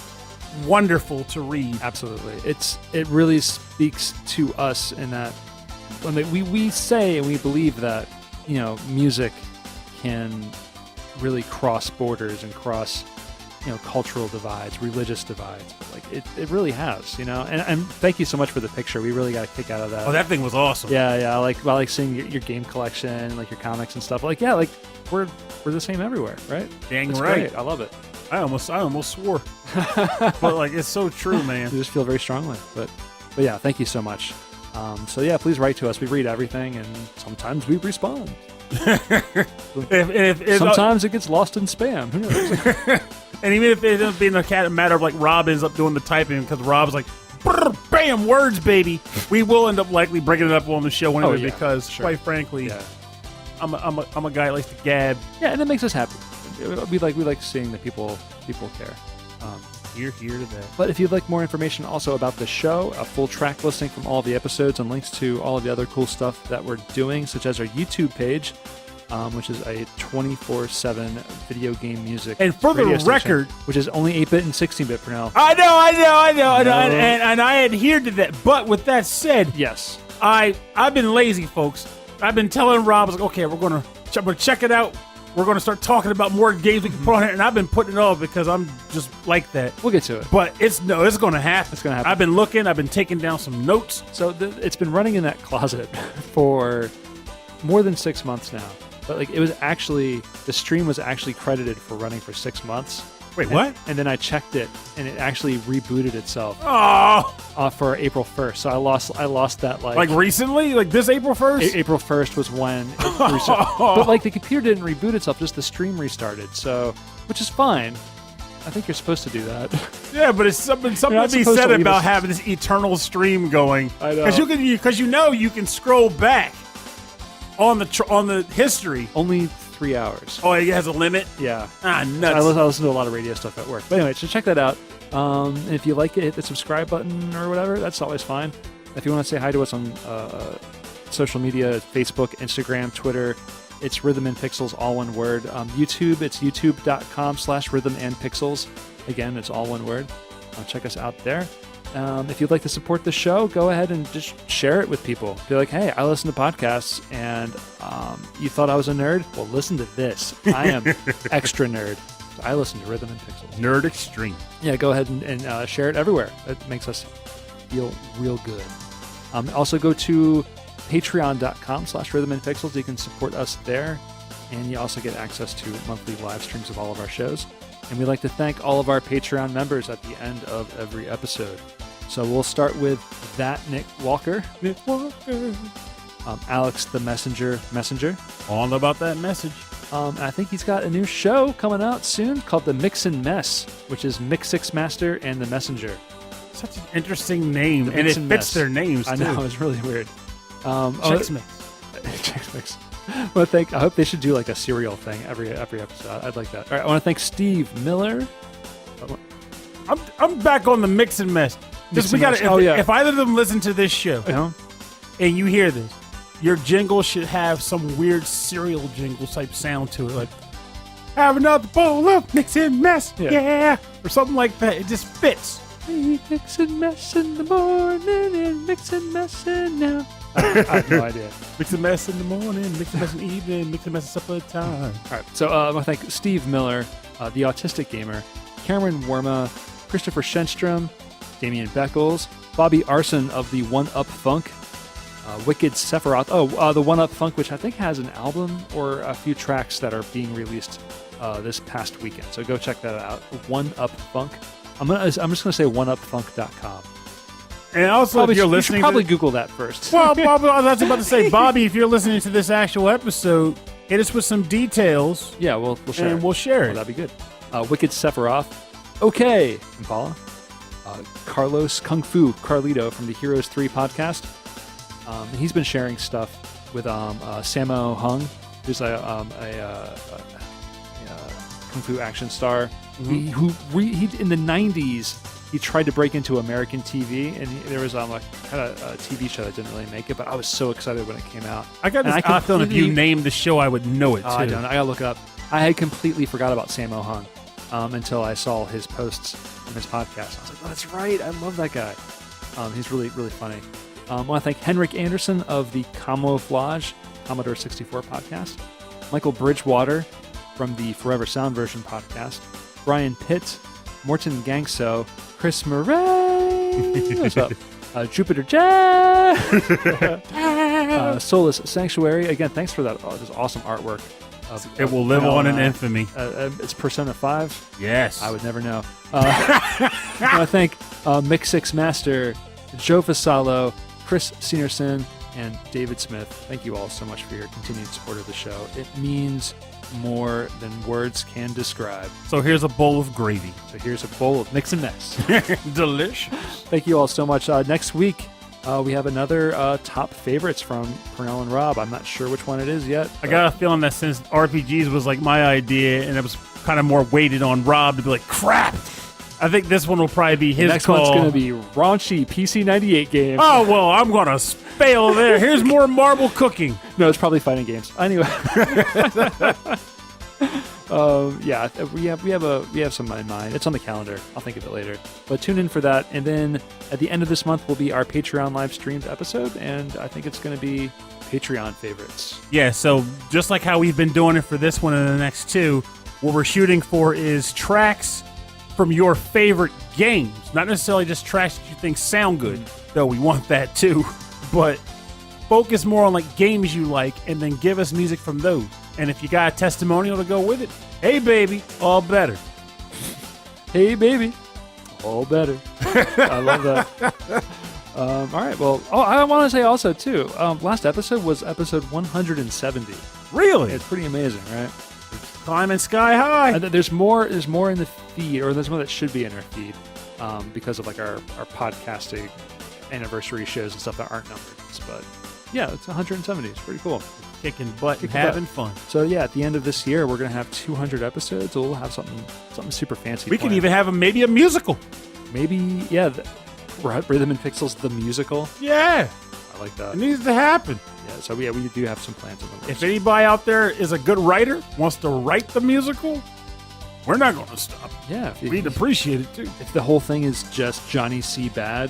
wonderful to read. Absolutely. It really speaks to us in that when we say and we believe that, music can really cross borders and cross cultural divides, religious divides. But it really has, And thank you so much for the picture. We really got a kick out of that. Oh, that thing was awesome. Yeah. I like seeing your game collection, like your comics and stuff. We're the same everywhere, right? Dang That's right. Great. I love it. I almost swore. But it's so true, man. You just feel very strongly. But yeah, thank you so much. Please write to us. We read everything, and sometimes we respond. Sometimes it gets lost in spam. Who knows? And even if it ends up being a matter of Rob ends up doing the typing because Rob's like, bam, words, baby. We will end up likely bringing it up on the show anyway because, quite frankly, I'm a guy that likes to gab. Yeah, and it makes us happy. We like seeing that people care. Here to that. But if you'd like more information also about the show, a full track listing from all of the episodes and links to all of the other cool stuff that we're doing, such as our YouTube page, which is a 24/7 video game music. And for the record, which is only 8-bit and 16-bit, Pernell. I know, and I adhered to that. But with that said, yes, I've been lazy, folks. I've been telling Rob, I was like, okay, we're gonna check it out. We're gonna start talking about more games we can put on it, and I've been putting it off because I'm just like that. We'll get to it. But it's gonna happen. It's gonna happen. I've been looking. I've been taking down some notes. So it's been running in that closet for more than 6 months now. But like, the stream was actually credited for running for 6 months. Wait, what? And then I checked it, and it actually rebooted itself. Oh, For April 1st. So I lost that like recently, like this April 1st. April 1st was when it restarted. But like, the computer didn't reboot itself; just the stream restarted. So, which is fine. I think you're supposed to do that. Yeah, but it's something to be said about having this eternal stream going. I know. Because you can scroll back on the history. Only 3 hours. Oh, it has a limit? Yeah. Nuts. I listen to a lot of radio stuff at work. But anyway, so check that out. And if you like it, hit the subscribe button or whatever. That's always fine. If you want to say hi to us on social media, Facebook, Instagram, Twitter, it's Rhythm and Pixels, all one word. YouTube, it's youtube.com/rhythmandpixels. Again, it's all one word. Check us out there. If you'd like to support the show, go ahead and just share it with people. Be like, hey, I listen to podcasts, and you thought I was a nerd? Well, listen to this. I am extra nerd. I listen to Rhythm and Pixels. Nerd Extreme. Yeah, go ahead and share it everywhere. It makes us feel real good. Also, go to patreon.com/rhythmandpixels. You can support us there, and you also get access to monthly live streams of all of our shows. And we'd like to thank all of our Patreon members at the end of every episode. So we'll start with Nick Walker. Alex the Messenger. All about that message. I think he's got a new show coming out soon called The Mix and Mess, which is Mix Master and the Messenger. Such an interesting name, and it fits Mess. Their names, too. I know, it's really weird. Chex Mix. Chex Mix. I hope they should do like a serial thing every episode. I'd like that. All right, I want to thank Steve Miller. I'm back on the Mix and Mess. If either of them listen to this show, and you hear this, your jingle should have some weird cereal jingle type sound to it, like "Have another bowl of Mix and Mess, yeah," or something like that. It just fits. Mix and mess in the morning and mix and mess in now. I have no idea. Mix and mess in the morning, mix and mess in the evening, mix and mess at supper time. All right, so I want to thank Steve Miller, the Autistic Gamer, Cameron Worma, Christopher Shenstrom, Damian Beckles, Bobby Arson of the One Up Funk, Wicked Sephiroth. The One Up Funk, which I think has an album or a few tracks that are being released this past weekend. So go check that out. One Up Funk. I'm just gonna say oneupfunk.com. And also, if you're listening, you should probably Google that first. Well, Bobby, I was about to say, Bobby, if you're listening to this actual episode, hit us with some details. Yeah, we'll share. And we'll share it. That'd be good. Wicked Sephiroth. Okay, Impala. Carlos Kung Fu Carlito from the Heroes 3 podcast. He's been sharing stuff with Sammo Hung, who's a Kung Fu action star. Mm-hmm. He in the 90s, he tried to break into American TV, and there was a TV show that didn't really make it, but I was so excited when it came out. I got this odd feeling if you named the show, I would know it, too. I don't know. I gotta look it up. I had completely forgot about Sammo Hung until I saw his posts on his podcast. I was like, oh, that's right. I love that guy. He's really, really funny. I want to thank Henrik Anderson of the Camouflage Commodore 64 podcast, Michael Bridgewater from the Forever Sound Version podcast, Brian Pitt, Morton Gangso, Chris Murray, what's up? Jupiter Jazz, Solus Sanctuary. Again, thanks for that. This awesome artwork. It will live on in infamy. It's Persona 5. Yes. I would never know. I thank Mix Master, Joe Fasalo, Chris Senerson, and David Smith. Thank you all so much for your continued support of the show. It means more than words can describe. So here's a bowl of gravy. So here's a bowl of Mix and Mess. Delicious. Thank you all so much. Next week, we have another top favorites from Pernell and Rob. I'm not sure which one it is yet. I got a feeling that since RPGs was like my idea, and it was kind of more weighted on Rob to be like, crap. I think this one will probably be his next call. Next one's going to be raunchy PC98 games. Oh, well, I'm going to fail there. Here's more marble cooking. No, it's probably fighting games. Anyway. Yeah, we have some in mind. It's on the calendar. I'll think of it later. But tune in for that. And then at the end of this month will be our Patreon live streamed episode, and I think it's going to be Patreon favorites. Yeah, so just like how we've been doing it for this one and the next two, what we're shooting for is tracks from your favorite games. Not necessarily just tracks that you think sound good, though we want that too, but focus more on like games you like and then give us music from those. And if you got a testimonial to go with it, hey baby, all better. Hey baby, all better. I love that. All right, well, I want to say also too, last episode was episode 170. Really? It's pretty amazing, right? Climbing sky high. And there's more in the feed, or there's more that should be in our feed, because of like our podcasting anniversary shows and stuff that aren't numbered. But yeah, it's 170. It's pretty cool. Kicking butt and having fun. So yeah, at the end of this year, we're gonna have 200 episodes. So we'll have something super fancy. We could even have maybe a musical. Maybe, yeah. Rhythm and Pixels the musical. Yeah, I like that. It needs to happen. Yeah, so yeah, we do have some plans in the works. If anybody out there is a good writer, wants to write the musical, we're not going to stop. Yeah, we'd appreciate it too. If the whole thing is just Johnny C. Bad.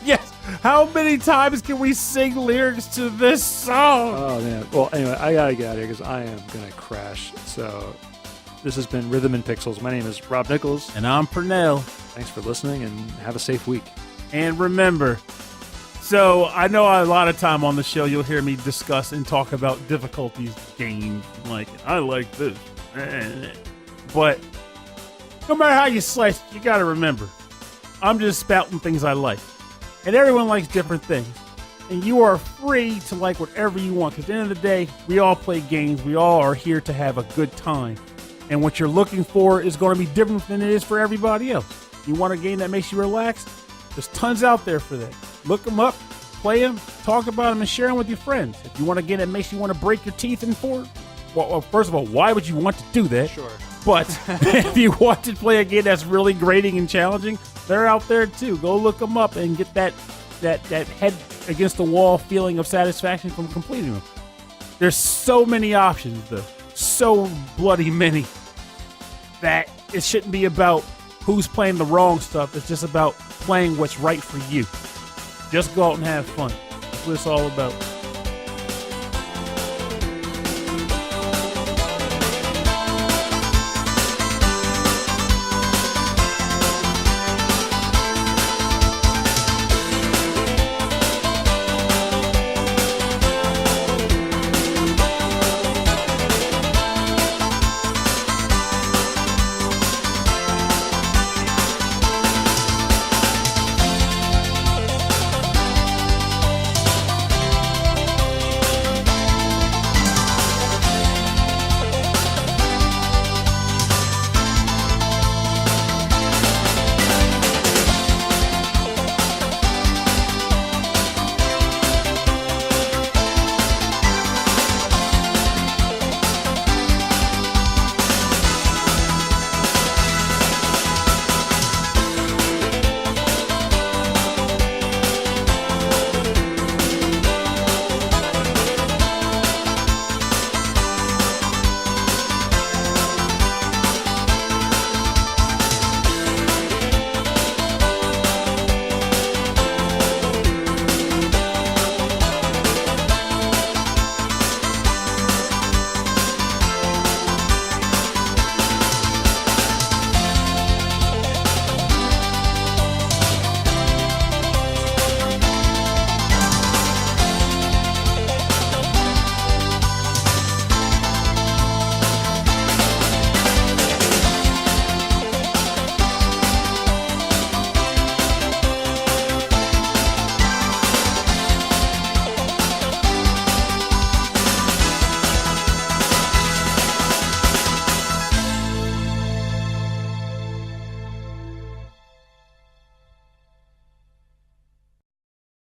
Yes. How many times can we sing lyrics to this song? Oh man. Well, anyway, I gotta get out of here because I am gonna crash. So this has been Rhythm and Pixels. My name is Rob Nichols, and I'm Pernell. Thanks for listening, and have a safe week. And remember, so I know a lot of time on the show you'll hear me discuss and talk about difficulties games. Like, I like this. But no matter how you slice it, you got to remember, I'm just spouting things I like. And everyone likes different things. And you are free to like whatever you want. Because at the end of the day, we all play games. We all are here to have a good time. And what you're looking for is going to be different than it is for everybody else. You want a game that makes you relax? There's tons out there for that. Look them up, play them, talk about them, and share them with your friends. If you want a game that makes you want to break your teeth in for, well, first of all, why would you want to do that? Sure. But if you want to play a game that's really grating and challenging, they're out there too. Go look them up and get that head against the wall feeling of satisfaction from completing them. There's so many options, though. So bloody many that it shouldn't be about who's playing the wrong stuff. It's just about playing what's right for you. Just go out and have fun. That's what it's all about.